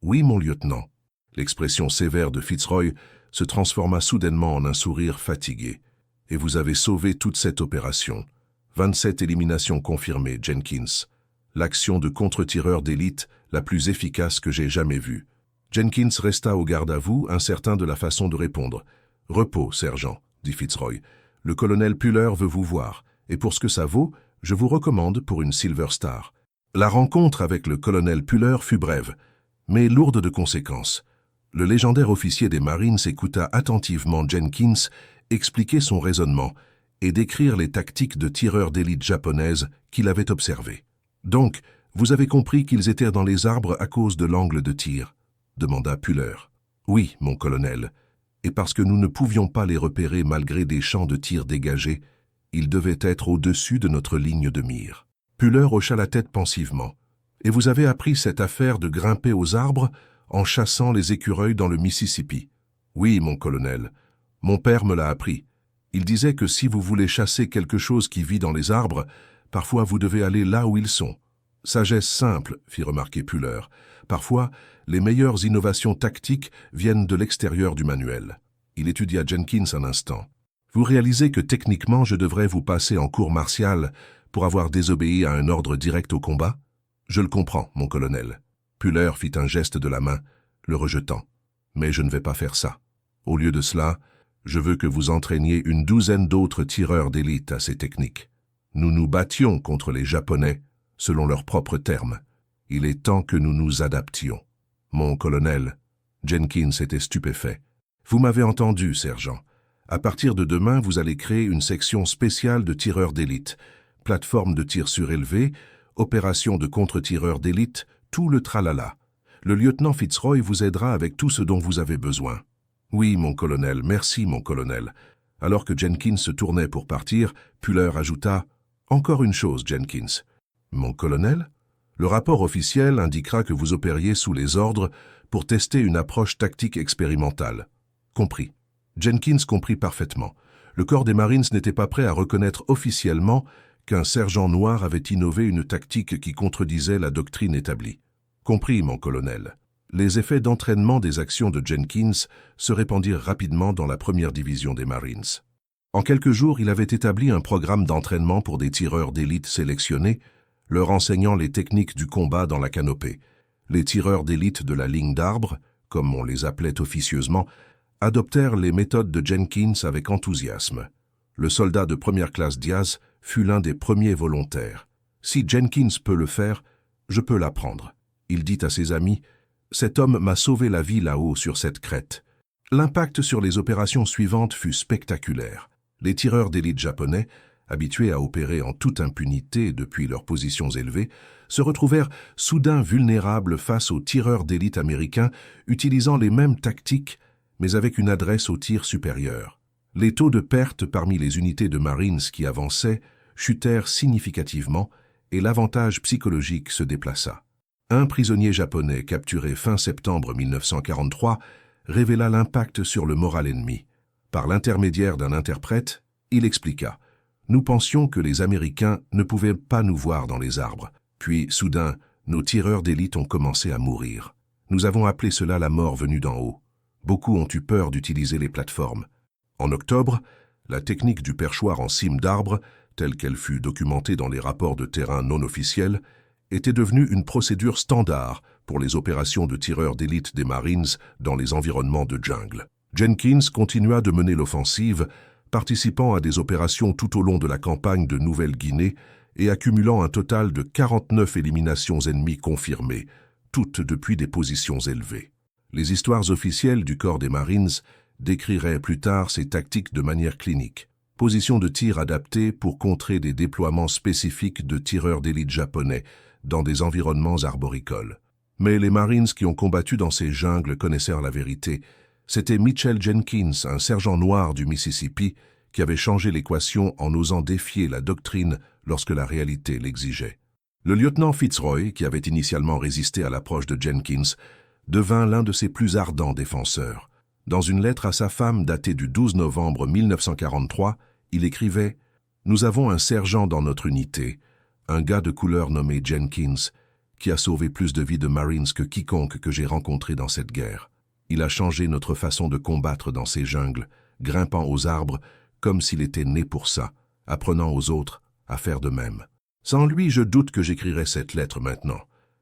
Oui, mon lieutenant. » L'expression sévère de Fitzroy se transforma soudainement en un sourire fatigué. « Et vous avez sauvé toute cette opération. 27 éliminations confirmées, Jenkins. L'action de contre-tireur d'élite la plus efficace que j'ai jamais vue. » Jenkins resta au garde-à-vous, incertain de la façon de répondre. « Repos, sergent, » dit Fitzroy. « Le colonel Puller veut vous voir, et pour ce que ça vaut, je vous recommande pour une Silver Star. » La rencontre avec le colonel Puller fut brève, mais lourde de conséquences. Le légendaire officier des Marines écouta attentivement Jenkins expliquer son raisonnement et décrire les tactiques de tireurs d'élite japonaises qu'il avait observées. « Donc, Vous avez compris qu'ils étaient dans les arbres à cause de l'angle de tir, demanda Puller. Oui, mon colonel, et parce que nous ne pouvions pas les repérer malgré des champs de tir dégagés, ils devaient être au-dessus de notre ligne de mire. Puller hocha la tête pensivement. Et vous avez appris cette affaire de grimper aux arbres en chassant les écureuils dans le Mississippi? Oui, mon colonel. Mon père me l'a appris. Il disait que si vous voulez chasser quelque chose qui vit dans les arbres, parfois vous devez aller là où ils sont. Sagesse simple, fit remarquer Puller. Parfois, les meilleures innovations tactiques viennent de l'extérieur du manuel. Il étudia Jenkins un instant. Vous réalisez que techniquement je devrais vous passer en cour martiale pour avoir désobéi à un ordre direct au combat? Je le comprends, mon colonel. Puller fit un geste de la main, le rejetant. Mais je ne vais pas faire ça. Au lieu de cela, je veux que vous entraîniez une douzaine d'autres tireurs d'élite à ces techniques. Nous nous battions contre les Japonais, selon leurs propres termes. Il est temps que nous nous adaptions. Mon colonel, Jenkins était stupéfait. Vous m'avez entendu, sergent. À partir de demain, vous allez créer une section spéciale de tireurs d'élite, plateforme de tir surélevé, opération de contre-tireurs d'élite, tout le tralala. Le lieutenant Fitzroy vous aidera avec tout ce dont vous avez besoin. Oui, mon colonel, merci, mon colonel. Alors que Jenkins se tournait pour partir, Puller ajouta « Encore une chose, Jenkins. » Mon colonel, le rapport officiel indiquera que vous opériez sous les ordres pour tester une approche tactique expérimentale. Compris. Jenkins comprit parfaitement. Le corps des Marines n'était pas prêt à reconnaître officiellement qu'un sergent noir avait innové une tactique qui contredisait la doctrine établie. Compris, mon colonel. Les effets d'entraînement des actions de Jenkins se répandirent rapidement dans la première division des Marines. En quelques jours, il avait établi un programme d'entraînement pour des tireurs d'élite sélectionnés, leur enseignant les techniques du combat dans la canopée. Les tireurs d'élite de la ligne d'arbres, comme on les appelait officieusement, adoptèrent les méthodes de Jenkins avec enthousiasme. Le soldat de première classe Diaz fut l'un des premiers volontaires. Si Jenkins peut le faire, je peux l'apprendre. Il dit à ses amis, « Cet homme m'a sauvé la vie là-haut sur cette crête. » L'impact sur les opérations suivantes fut spectaculaire. Les tireurs d'élite japonais, habitués à opérer en toute impunité depuis leurs positions élevées, se retrouvèrent soudain vulnérables face aux tireurs d'élite américains utilisant les mêmes tactiques, mais avec une adresse au tir supérieur. Les taux de perte parmi les unités de Marines qui avançaient chutèrent significativement et l'avantage psychologique se déplaça. Un prisonnier japonais capturé fin septembre 1943 révéla l'impact sur le moral ennemi. Par l'intermédiaire d'un interprète, il expliqua « Nous pensions que les Américains ne pouvaient pas nous voir dans les arbres. Puis, soudain, nos tireurs d'élite ont commencé à mourir. Nous avons appelé cela la mort venue d'en haut. Beaucoup ont eu peur d'utiliser les plateformes. En octobre, la technique du perchoir en cime d'arbre, telle qu'elle fut documentée dans les rapports de terrain non officiels, était devenue une procédure standard pour les opérations de tireurs d'élite des Marines dans les environnements de jungle. Jenkins continua de mener l'offensive, participant à des opérations tout au long de la campagne de Nouvelle-Guinée et accumulant un total de 49 éliminations ennemies confirmées, toutes depuis des positions élevées. Les histoires officielles du corps des Marines décriraient plus tard ces tactiques de manière clinique. Position de tir adaptée pour contrer des déploiements spécifiques de tireurs d'élite japonais dans des environnements arboricoles. Mais les Marines qui ont combattu dans ces jungles connaissèrent la vérité. C'était Mitchell Jenkins, un sergent noir du Mississippi, qui avait changé l'équation en osant défier la doctrine lorsque la réalité l'exigeait. Le lieutenant Fitzroy, qui avait initialement résisté à l'approche de Jenkins, devint l'un de ses plus ardents défenseurs. Dans une lettre à sa femme datée du 12 novembre 1943, il écrivait « Nous avons un sergent dans notre unité, un gars de couleur nommé Jenkins, qui a sauvé plus de vies de Marines que quiconque que j'ai rencontré dans cette guerre. Il a changé notre façon de combattre dans ces jungles, grimpant aux arbres comme s'il était né pour ça, apprenant aux autres à faire de même. Sans lui, je doute que j'écrirais cette lettre maintenant.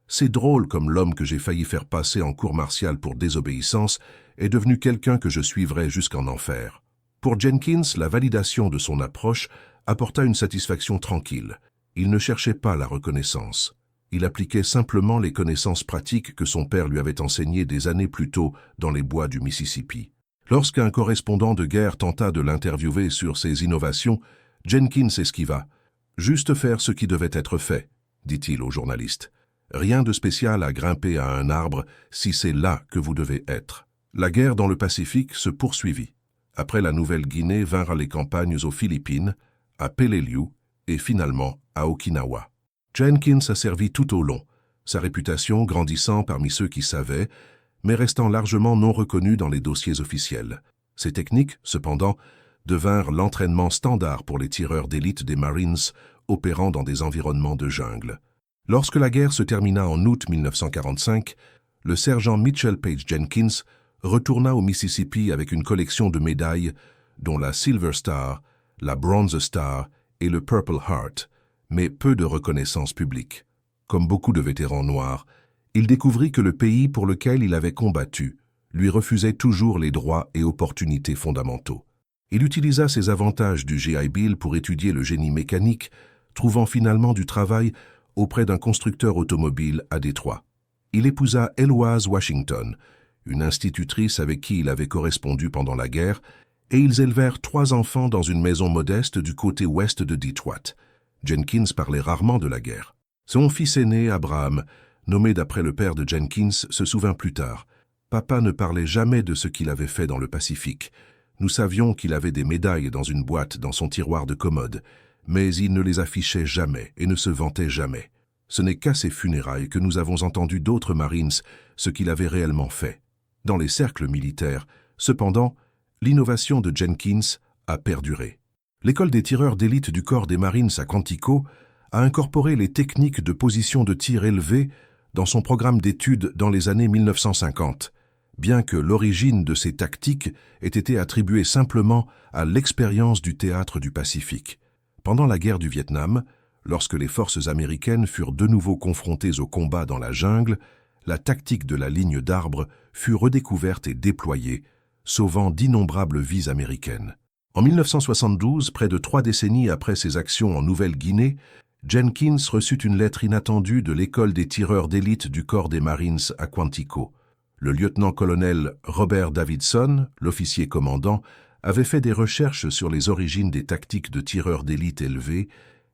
C'est drôle comme l'homme que j'ai failli faire passer en cour martiale pour désobéissance est devenu quelqu'un que je suivrai jusqu'en enfer. » Pour Jenkins, la validation de son approche apporta une satisfaction tranquille. Il ne cherchait pas la reconnaissance. Il appliquait simplement les connaissances pratiques que son père lui avait enseignées des années plus tôt dans les bois du Mississippi. Lorsqu'un correspondant de guerre tenta de l'interviewer sur ses innovations, Jenkins esquiva. « Juste faire ce qui devait être fait », dit-il au journaliste. Rien de spécial à grimper à un arbre si c'est là que vous devez être. La guerre dans le Pacifique se poursuivit. Après la Nouvelle-Guinée vinrent les campagnes aux Philippines, à Peleliu et finalement à Okinawa. Jenkins a servi tout au long, sa réputation grandissant parmi ceux qui savaient, mais restant largement non reconnu dans les dossiers officiels. Ces techniques, cependant, devinrent l'entraînement standard pour les tireurs d'élite des Marines opérant dans des environnements de jungle. Lorsque la guerre se termina en août 1945, le sergent Mitchell Page Jenkins retourna au Mississippi avec une collection de médailles, dont la Silver Star, la Bronze Star et le Purple Heart, mais peu de reconnaissance publique. Comme beaucoup de vétérans noirs, il découvrit que le pays pour lequel il avait combattu lui refusait toujours les droits et opportunités fondamentaux. Il utilisa ses avantages du GI Bill pour étudier le génie mécanique, trouvant finalement du travail auprès d'un constructeur automobile à Détroit. Il épousa Eloise Washington, une institutrice avec qui il avait correspondu pendant la guerre, et ils élevèrent 3 enfants dans une maison modeste du côté ouest de Detroit. Jenkins parlait rarement de la guerre. Son fils aîné, Abraham, nommé d'après le père de Jenkins, se souvint plus tard. « Papa ne parlait jamais de ce qu'il avait fait dans le Pacifique. Nous savions qu'il avait des médailles dans une boîte dans son tiroir de commode, mais il ne les affichait jamais et ne se vantait jamais. Ce n'est qu'à ses funérailles que nous avons entendu d'autres Marines ce qu'il avait réellement fait. » Dans les cercles militaires, cependant, l'innovation de Jenkins a perduré. L'école des tireurs d'élite du corps des Marines à Quantico a incorporé les techniques de position de tir élevée dans son programme d'études dans les années 1950, bien que l'origine de ces tactiques ait été attribuée simplement à l'expérience du théâtre du Pacifique. Pendant la guerre du Vietnam, lorsque les forces américaines furent de nouveau confrontées au combat dans la jungle, la tactique de la ligne d'arbres fut redécouverte et déployée, sauvant d'innombrables vies américaines. En 1972, près de 3 décennies après ses actions en Nouvelle-Guinée, Jenkins reçut une lettre inattendue de l'école des tireurs d'élite du corps des Marines à Quantico. Le lieutenant-colonel Robert Davidson, l'officier commandant, avait fait des recherches sur les origines des tactiques de tireurs d'élite élevés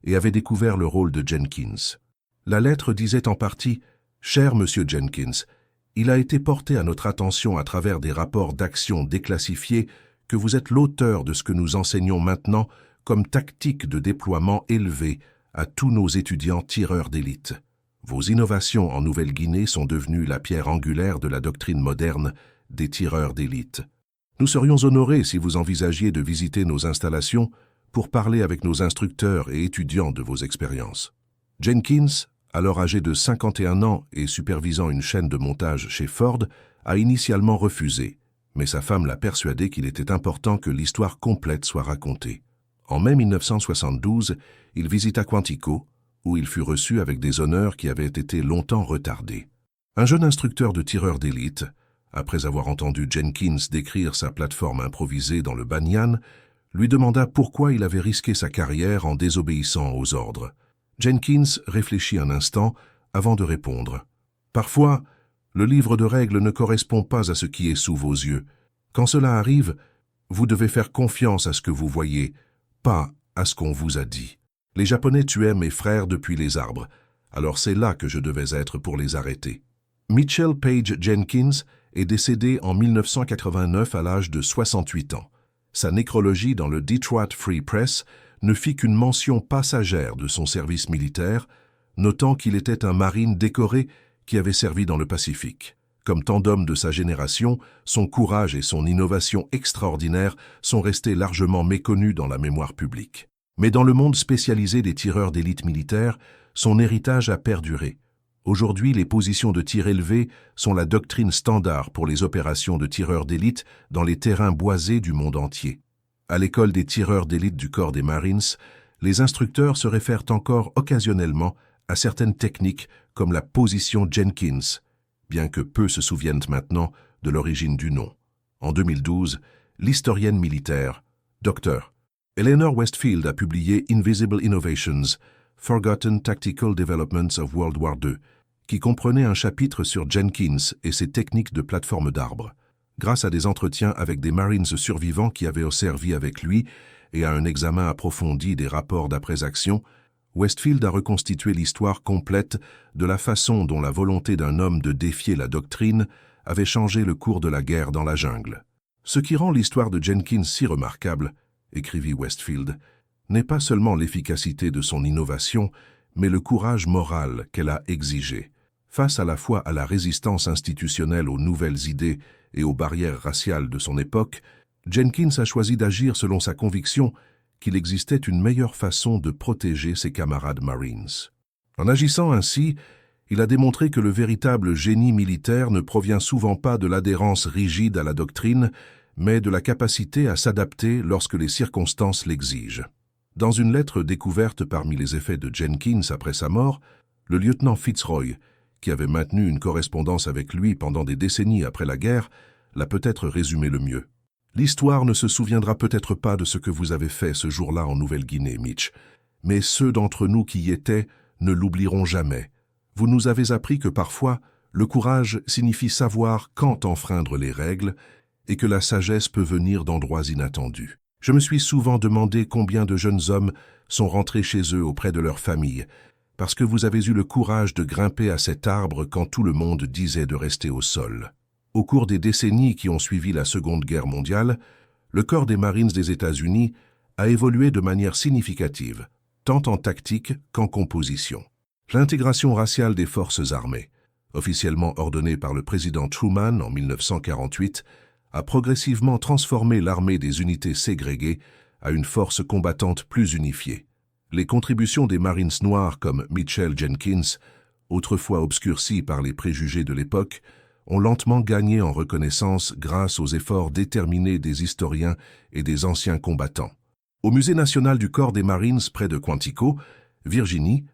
et avait découvert le rôle de Jenkins. La lettre disait en partie « Cher Monsieur Jenkins, il a été porté à notre attention à travers des rapports d'action déclassifiés que vous êtes l'auteur de ce que nous enseignons maintenant comme tactique de déploiement élevée à tous nos étudiants tireurs d'élite. Vos innovations en Nouvelle-Guinée sont devenues la pierre angulaire de la doctrine moderne des tireurs d'élite. Nous serions honorés si vous envisagiez de visiter nos installations pour parler avec nos instructeurs et étudiants de vos expériences. » Jenkins, alors âgé de 51 ans et supervisant une chaîne de montage chez Ford, a initialement refusé, mais sa femme l'a persuadé qu'il était important que l'histoire complète soit racontée. En mai 1972, il visita Quantico, où il fut reçu avec des honneurs qui avaient été longtemps retardés. Un jeune instructeur de tireurs d'élite, après avoir entendu Jenkins décrire sa plateforme improvisée dans le Banyan, lui demanda pourquoi il avait risqué sa carrière en désobéissant aux ordres. Jenkins réfléchit un instant avant de répondre. « Parfois, le livre de règles ne correspond pas à ce qui est sous vos yeux. Quand cela arrive, vous devez faire confiance à ce que vous voyez, pas à ce qu'on vous a dit. Les Japonais tuaient mes frères depuis les arbres, alors c'est là que je devais être pour les arrêter. » Mitchell Page Jenkins est décédé en 1989 à l'âge de 68 ans. Sa nécrologie dans le Detroit Free Press ne fit qu'une mention passagère de son service militaire, notant qu'il était un marine décoré qui avait servi dans le Pacifique. Comme tant d'hommes de sa génération, son courage et son innovation extraordinaire sont restés largement méconnus dans la mémoire publique. Mais dans le monde spécialisé des tireurs d'élite militaire, son héritage a perduré. Aujourd'hui, les positions de tir élevées sont la doctrine standard pour les opérations de tireurs d'élite dans les terrains boisés du monde entier. À l'école des tireurs d'élite du corps des Marines, les instructeurs se réfèrent encore occasionnellement à certaines techniques comme la position Jenkins, bien que peu se souviennent maintenant de l'origine du nom. En 2012, l'historienne militaire, Dr. Eleanor Westfield a publié Invisible Innovations, Forgotten Tactical Developments of World War II, qui comprenait un chapitre sur Jenkins et ses techniques de plateforme d'arbre. Grâce à des entretiens avec des Marines survivants qui avaient servi avec lui et à un examen approfondi des rapports d'après-action, Westfield a reconstitué l'histoire complète de la façon dont la volonté d'un homme de défier la doctrine avait changé le cours de la guerre dans la jungle. Ce qui rend l'histoire de Jenkins si remarquable, écrivit Westfield, n'est pas seulement l'efficacité de son innovation, mais le courage moral qu'elle a exigé. Face à la fois à la résistance institutionnelle aux nouvelles idées et aux barrières raciales de son époque, Jenkins a choisi d'agir selon sa conviction qu'il existait une meilleure façon de protéger ses camarades Marines. En agissant ainsi, il a démontré que le véritable génie militaire ne provient souvent pas de l'adhérence rigide à la doctrine, mais de la capacité à s'adapter lorsque les circonstances l'exigent. Dans une lettre découverte parmi les effets de Jenkins après sa mort, le lieutenant Fitzroy, qui avait maintenu une correspondance avec lui pendant des décennies après la guerre, l'a peut-être résumé le mieux. « L'histoire ne se souviendra peut-être pas de ce que vous avez fait ce jour-là en Nouvelle-Guinée, Mitch, mais ceux d'entre nous qui y étaient ne l'oublieront jamais. Vous nous avez appris que parfois, le courage signifie savoir quand enfreindre les règles et que la sagesse peut venir d'endroits inattendus. Je me suis souvent demandé combien de jeunes hommes sont rentrés chez eux auprès de leur famille, parce que vous avez eu le courage de grimper à cet arbre quand tout le monde disait de rester au sol. » Au cours des décennies qui ont suivi la Seconde Guerre mondiale, le corps des Marines des États-Unis a évolué de manière significative, tant en tactique qu'en composition. L'intégration raciale des forces armées, officiellement ordonnée par le président Truman en 1948, a progressivement transformé l'armée des unités ségrégées à une force combattante plus unifiée. Les contributions des Marines noirs comme Mitchell Jenkins, autrefois obscurcis par les préjugés de l'époque, ont lentement gagné en reconnaissance grâce aux efforts déterminés des historiens et des anciens combattants. Au Musée national du corps des Marines près de Quantico, Virginie,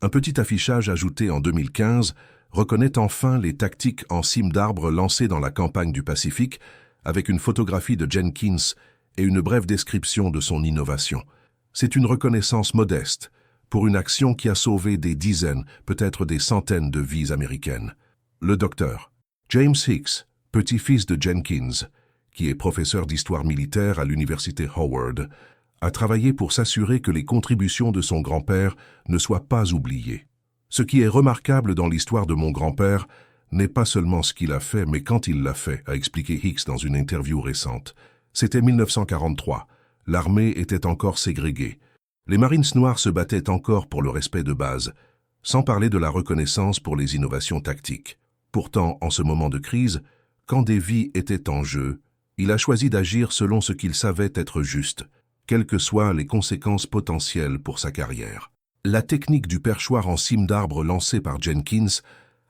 un petit affichage ajouté en 2015 reconnaît enfin les tactiques en cime d'arbre lancées dans la campagne du Pacifique avec une photographie de Jenkins et une brève description de son innovation. C'est une reconnaissance modeste pour une action qui a sauvé des dizaines, peut-être des centaines de vies américaines. Le docteur James Hicks, petit-fils de Jenkins, qui est professeur d'histoire militaire à l'université Howard, a travaillé pour s'assurer que les contributions de son grand-père ne soient pas oubliées. Ce qui est remarquable dans l'histoire de mon grand-père n'est pas seulement ce qu'il a fait, mais quand il l'a fait, a expliqué Hicks dans une interview récente. C'était 1943. L'armée était encore ségrégée. Les Marines noirs se battaient encore pour le respect de base, sans parler de la reconnaissance pour les innovations tactiques. Pourtant, en ce moment de crise, quand des vies étaient en jeu, il a choisi d'agir selon ce qu'il savait être juste, quelles que soient les conséquences potentielles pour sa carrière. La technique du perchoir en cime d'arbre lancée par Jenkins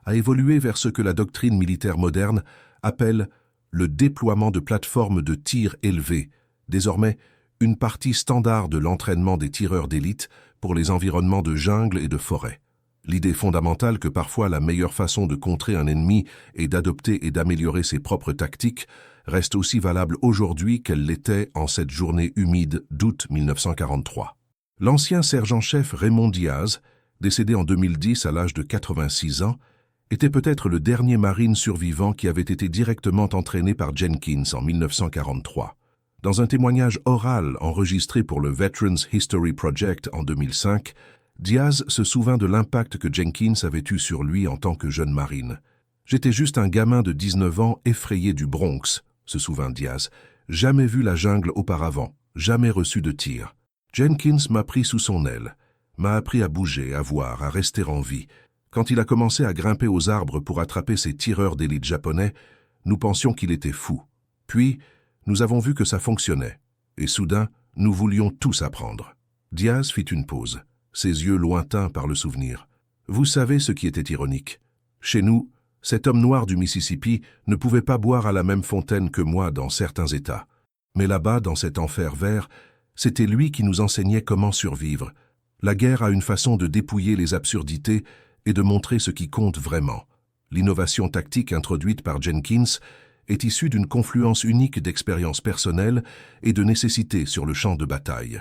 a évolué vers ce que la doctrine militaire moderne appelle le déploiement de plateformes de tir élevées, désormais une partie standard de l'entraînement des tireurs d'élite pour les environnements de jungle et de forêt. L'idée fondamentale que parfois la meilleure façon de contrer un ennemi est d'adopter et d'améliorer ses propres tactiques reste aussi valable aujourd'hui qu'elle l'était en cette journée humide d'août 1943. L'ancien sergent-chef Raymond Diaz, décédé en 2010 à l'âge de 86 ans, était peut-être le dernier marine survivant qui avait été directement entraîné par Jenkins en 1943. Dans un témoignage oral enregistré pour le Veterans History Project en 2005, Diaz se souvint de l'impact que Jenkins avait eu sur lui en tant que jeune marine. « J'étais juste un gamin de 19 ans effrayé du Bronx », se souvint Diaz. « Jamais vu la jungle auparavant, jamais reçu de tir. Jenkins m'a pris sous son aile, m'a appris à bouger, à voir, à rester en vie. Quand il a commencé à grimper aux arbres pour attraper ces tireurs d'élite japonais, nous pensions qu'il était fou. Puis, nous avons vu que ça fonctionnait. Et soudain, nous voulions tous apprendre. » Diaz fit une pause, ses yeux lointains par le souvenir. Vous savez ce qui était ironique. Chez nous, cet homme noir du Mississippi ne pouvait pas boire à la même fontaine que moi dans certains États. Mais là-bas, dans cet enfer vert, c'était lui qui nous enseignait comment survivre. La guerre a une façon de dépouiller les absurdités et de montrer ce qui compte vraiment. L'innovation tactique introduite par Jenkins est issue d'une confluence unique d'expériences personnelles et de nécessités sur le champ de bataille.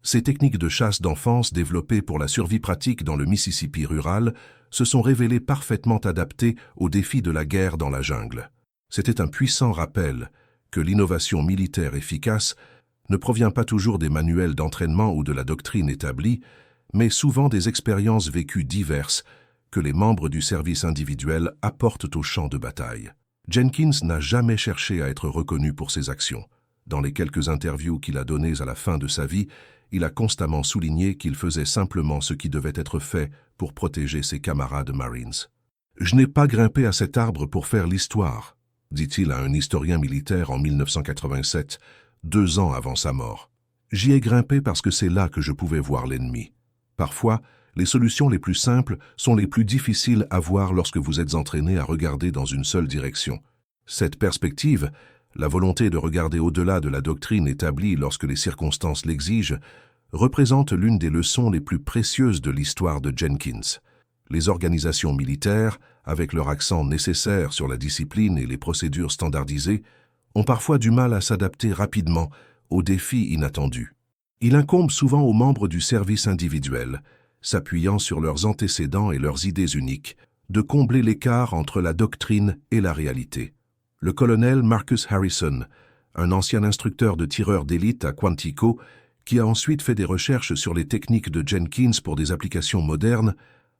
Ces techniques de chasse d'enfance développées pour la survie pratique dans le Mississippi rural se sont révélées parfaitement adaptées aux défis de la guerre dans la jungle. C'était un puissant rappel que l'innovation militaire efficace ne provient pas toujours des manuels d'entraînement ou de la doctrine établie, mais souvent des expériences vécues diverses que les membres du service individuel apportent au champ de bataille. Jenkins n'a jamais cherché à être reconnu pour ses actions. Dans les quelques interviews qu'il a données à la fin de sa vie, il a constamment souligné qu'il faisait simplement ce qui devait être fait pour protéger ses camarades Marines. « Je n'ai pas grimpé à cet arbre pour faire l'histoire », dit-il à un historien militaire en 1987, 2 ans avant sa mort. « J'y ai grimpé parce que c'est là que je pouvais voir l'ennemi. Parfois, les solutions les plus simples sont les plus difficiles à voir lorsque vous êtes entraîné à regarder dans une seule direction. Cette perspective, la volonté de regarder au-delà de la doctrine établie lorsque les circonstances l'exigent, représente l'une des leçons les plus précieuses de l'histoire de Jenkins. Les organisations militaires, avec leur accent nécessaire sur la discipline et les procédures standardisées, ont parfois du mal à s'adapter rapidement aux défis inattendus. Il incombe souvent aux membres du service individuel, s'appuyant sur leurs antécédents et leurs idées uniques, de combler l'écart entre la doctrine et la réalité. Le colonel Marcus Harrison, un ancien instructeur de tireurs d'élite à Quantico, qui a ensuite fait des recherches sur les techniques de Jenkins pour des applications modernes,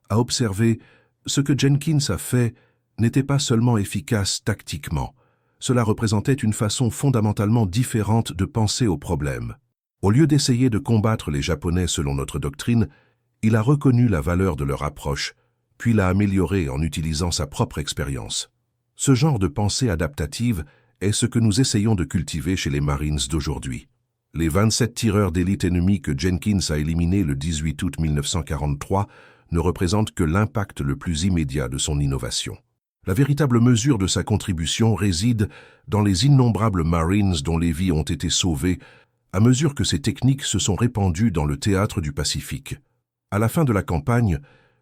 a observé « Ce que Jenkins a fait n'était pas seulement efficace tactiquement, cela représentait une façon fondamentalement différente de penser au problème. Au lieu d'essayer de combattre les Japonais selon notre doctrine, il a reconnu la valeur de leur approche, puis l'a améliorée en utilisant sa propre expérience. Ce genre de pensée adaptative est ce que nous essayons de cultiver chez les Marines d'aujourd'hui. Les 27 tireurs d'élite ennemis que Jenkins a éliminés le 18 août 1943 ne représentent que l'impact le plus immédiat de son innovation. La véritable mesure de sa contribution réside dans les innombrables Marines dont les vies ont été sauvées à mesure que ces techniques se sont répandues dans le théâtre du Pacifique. À la fin de la campagne,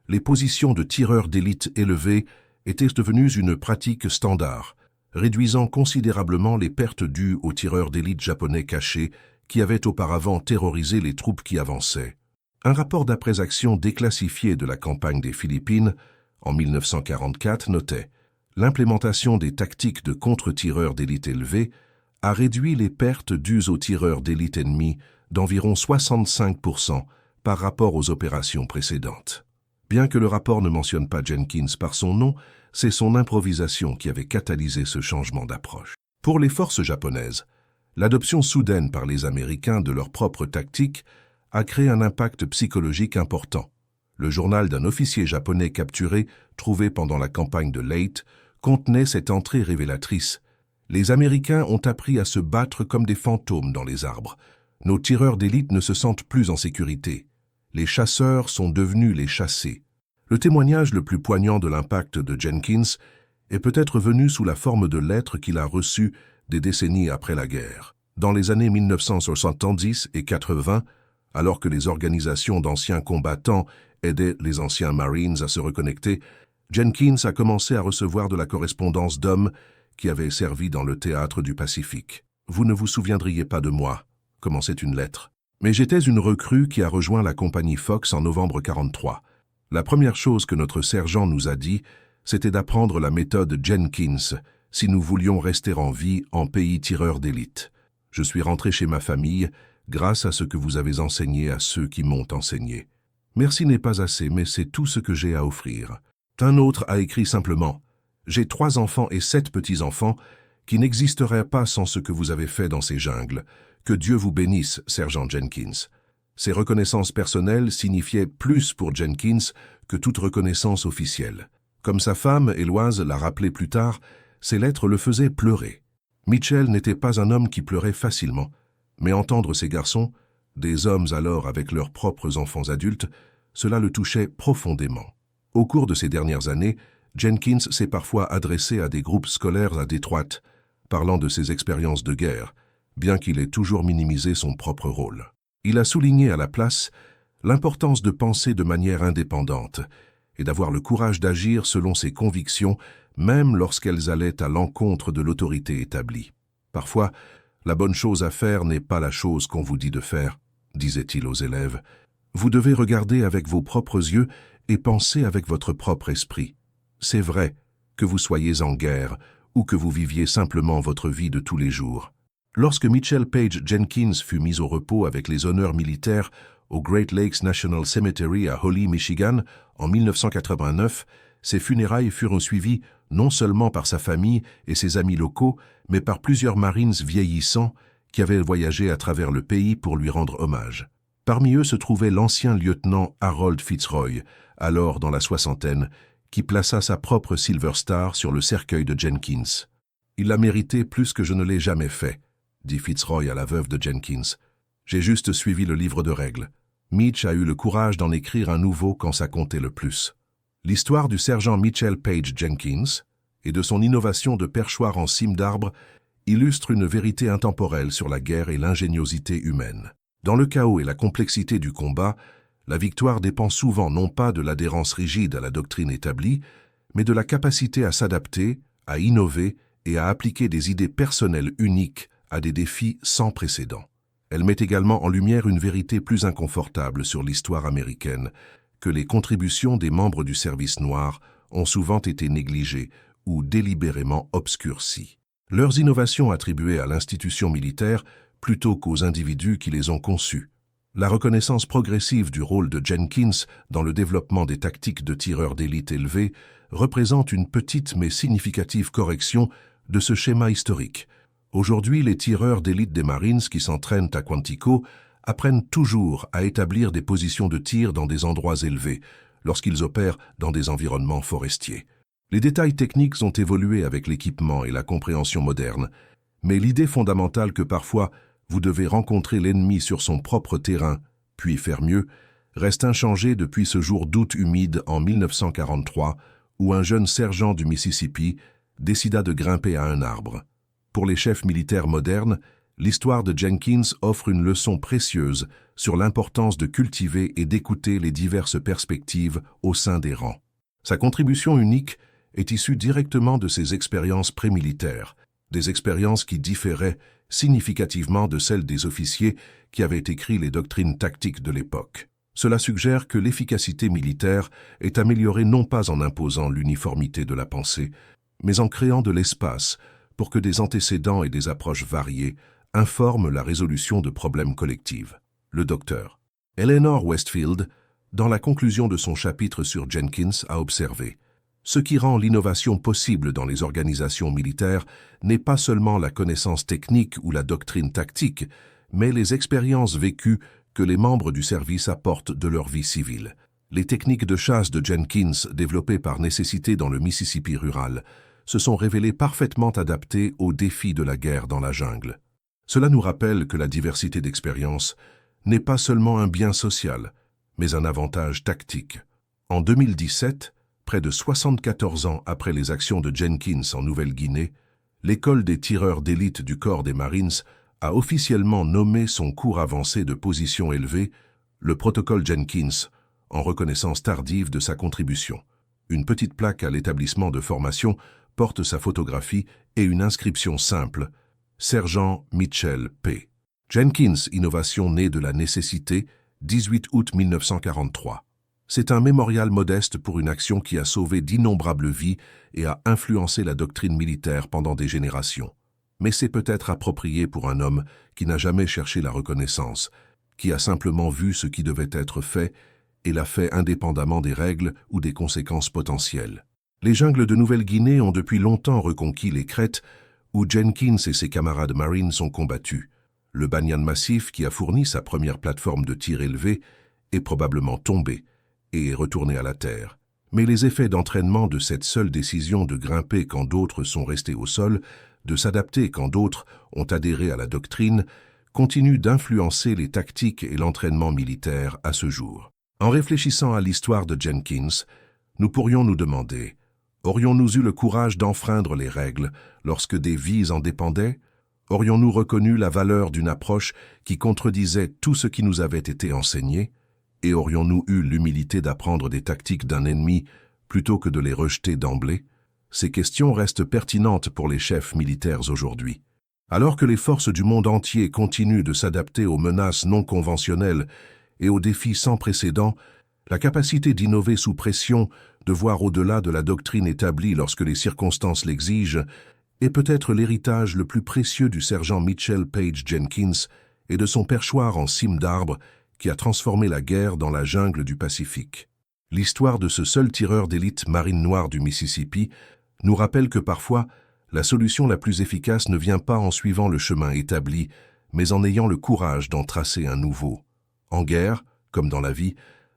les positions de tireurs d'élite élevés étaient devenues une pratique standard, réduisant considérablement les pertes dues aux tireurs d'élite japonais cachés qui avaient auparavant terrorisé les troupes qui avançaient. Un rapport d'après-action déclassifié de la campagne des Philippines, en 1944, notait « L'implémentation des tactiques de contre-tireurs d'élite élevés a réduit les pertes dues aux tireurs d'élite ennemis d'environ 65% par rapport aux opérations précédentes. » Bien que le rapport ne mentionne pas Jenkins par son nom, c'est son improvisation qui avait catalysé ce changement d'approche. Pour les forces japonaises, l'adoption soudaine par les Américains de leurs propres tactiques a créé un impact psychologique important. Le journal d'un officier japonais capturé, trouvé pendant la campagne de Leyte, contenait cette entrée révélatrice. Les Américains ont appris à se battre comme des fantômes dans les arbres. Nos tireurs d'élite ne se sentent plus en sécurité. Les chasseurs sont devenus les chassés. Le témoignage le plus poignant de l'impact de Jenkins est peut-être venu sous la forme de lettres qu'il a reçues des décennies après la guerre. Dans les années 1970 et 80, alors que les organisations d'anciens combattants aidaient les anciens Marines à se reconnecter, Jenkins a commencé à recevoir de la correspondance d'hommes qui avaient servi dans le théâtre du Pacifique. « Vous ne vous souviendriez pas de moi », commençait une lettre. Mais j'étais une recrue qui a rejoint la compagnie Fox en novembre 1943. La première chose que notre sergent nous a dit, c'était d'apprendre la méthode Jenkins si nous voulions rester en vie en pays tireur d'élite. Je suis rentré chez ma famille grâce à ce que vous avez enseigné à ceux qui m'ont enseigné. Merci n'est pas assez, mais c'est tout ce que j'ai à offrir. Un autre a écrit simplement « J'ai 3 enfants et 7 petits-enfants qui n'existeraient pas sans ce que vous avez fait dans ces jungles. Que Dieu vous bénisse, sergent Jenkins. » Ces reconnaissances personnelles signifiaient plus pour Jenkins que toute reconnaissance officielle. Comme sa femme, Éloise, l'a rappelé plus tard, ces lettres le faisaient pleurer. Mitchell n'était pas un homme qui pleurait facilement, mais entendre ces garçons, des hommes alors avec leurs propres enfants adultes, cela le touchait profondément. Au cours de ces dernières années, Jenkins s'est parfois adressé à des groupes scolaires à Détroit, parlant de ses expériences de guerre, bien qu'il ait toujours minimisé son propre rôle. Il a souligné à la place l'importance de penser de manière indépendante et d'avoir le courage d'agir selon ses convictions, même lorsqu'elles allaient à l'encontre de l'autorité établie. Parfois, la bonne chose à faire n'est pas la chose qu'on vous dit de faire, disait-il aux élèves. Vous devez regarder avec vos propres yeux et penser avec votre propre esprit. C'est vrai, que vous soyez en guerre ou que vous viviez simplement votre vie de tous les jours. Lorsque Mitchell Page Jenkins fut mis au repos avec les honneurs militaires au Great Lakes National Cemetery à Holly, Michigan, en 1989, ses funérailles furent suivies non seulement par sa famille et ses amis locaux, mais par plusieurs Marines vieillissants qui avaient voyagé à travers le pays pour lui rendre hommage. Parmi eux se trouvait l'ancien lieutenant Harold Fitzroy, alors dans la soixantaine, qui plaça sa propre Silver Star sur le cercueil de Jenkins. « Il l'a mérité plus que je ne l'ai jamais fait », dit Fitzroy à la veuve de Jenkins. « J'ai juste suivi le livre de règles. Mitch a eu le courage d'en écrire un nouveau quand ça comptait le plus. » L'histoire du sergent Mitchell Page Jenkins et de son innovation de perchoir en cime d'arbre illustre une vérité intemporelle sur la guerre et l'ingéniosité humaine. Dans le chaos et la complexité du combat, la victoire dépend souvent non pas de l'adhérence rigide à la doctrine établie, mais de la capacité à s'adapter, à innover et à appliquer des idées personnelles uniques à des défis sans précédent. Elle met également en lumière une vérité plus inconfortable sur l'histoire américaine, que les contributions des membres du service noir ont souvent été négligées ou délibérément obscurcies. Leurs innovations attribuées à l'institution militaire plutôt qu'aux individus qui les ont conçues. La reconnaissance progressive du rôle de Jenkins dans le développement des tactiques de tireurs d'élite élevés représente une petite mais significative correction de ce schéma historique. Aujourd'hui, les tireurs d'élite des Marines qui s'entraînent à Quantico apprennent toujours à établir des positions de tir dans des endroits élevés, lorsqu'ils opèrent dans des environnements forestiers. Les détails techniques ont évolué avec l'équipement et la compréhension moderne, mais l'idée fondamentale que parfois vous devez rencontrer l'ennemi sur son propre terrain, puis faire mieux, reste inchangée depuis ce jour d'août humide en 1943, où un jeune sergent du Mississippi décida de grimper à un arbre. Pour les chefs militaires modernes, l'histoire de Jenkins offre une leçon précieuse sur l'importance de cultiver et d'écouter les diverses perspectives au sein des rangs. Sa contribution unique est issue directement de ses expériences prémilitaires, des expériences qui différaient significativement de celles des officiers qui avaient écrit les doctrines tactiques de l'époque. Cela suggère que l'efficacité militaire est améliorée non pas en imposant l'uniformité de la pensée, mais en créant de l'espace pour que des antécédents et des approches variées informent la résolution de problèmes collectifs. Le docteur Eleanor Westfield, dans la conclusion de son chapitre sur Jenkins, a observé « Ce qui rend l'innovation possible dans les organisations militaires n'est pas seulement la connaissance technique ou la doctrine tactique, mais les expériences vécues que les membres du service apportent de leur vie civile. Les techniques de chasse de Jenkins, développées par nécessité dans le Mississippi rural, se sont révélées parfaitement adaptées aux défis de la guerre dans la jungle. Cela nous rappelle que la diversité d'expériences n'est pas seulement un bien social, mais un avantage tactique. En 2017, près de 74 ans après les actions de Jenkins en Nouvelle-Guinée, l'école des tireurs d'élite du corps des Marines a officiellement nommé son cours avancé de position élevée le protocole Jenkins, en reconnaissance tardive de sa contribution. Une petite plaque à l'établissement de formation porte sa photographie et une inscription simple « Sergent Mitchell P. Jenkins, innovation née de la nécessité, 18 août 1943. » C'est un mémorial modeste pour une action qui a sauvé d'innombrables vies et a influencé la doctrine militaire pendant des générations. Mais c'est peut-être approprié pour un homme qui n'a jamais cherché la reconnaissance, qui a simplement vu ce qui devait être fait et l'a fait indépendamment des règles ou des conséquences potentielles. Les jungles de Nouvelle-Guinée ont depuis longtemps reconquis les crêtes où Jenkins et ses camarades Marines ont combattu. Le banyan massif qui a fourni sa première plateforme de tir élevé est probablement tombé et est retourné à la terre. Mais les effets d'entraînement de cette seule décision de grimper quand d'autres sont restés au sol, de s'adapter quand d'autres ont adhéré à la doctrine, continuent d'influencer les tactiques et l'entraînement militaire à ce jour. En réfléchissant à l'histoire de Jenkins, nous pourrions nous demander, aurions-nous eu le courage d'enfreindre les règles lorsque des vies en dépendaient? Aurions-nous reconnu la valeur d'une approche qui contredisait tout ce qui nous avait été enseigné? Et aurions-nous eu l'humilité d'apprendre des tactiques d'un ennemi plutôt que de les rejeter d'emblée? Ces questions restent pertinentes pour les chefs militaires aujourd'hui. Alors que les forces du monde entier continuent de s'adapter aux menaces non conventionnelles et aux défis sans précédent, la capacité d'innover sous pression, de voir au-delà de la doctrine établie lorsque les circonstances l'exigent, est peut-être l'héritage le plus précieux du sergent Mitchell Page Jenkins et de son perchoir en cime d'arbre qui a transformé la guerre dans la jungle du Pacifique. L'histoire de ce seul tireur d'élite marine noire du Mississippi nous rappelle que parfois, la solution la plus efficace ne vient pas en suivant le chemin établi, mais en ayant le courage d'en tracer un nouveau. En guerre, comme dans la vie,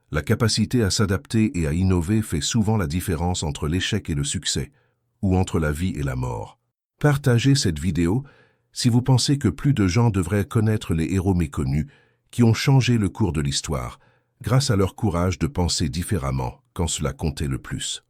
la capacité à s'adapter et à innover fait souvent la différence entre l'échec et le succès, ou entre la vie et la mort. Partagez cette vidéo si vous pensez que plus de gens devraient connaître les héros méconnus qui ont changé le cours de l'histoire, grâce à leur courage de penser différemment quand cela comptait le plus.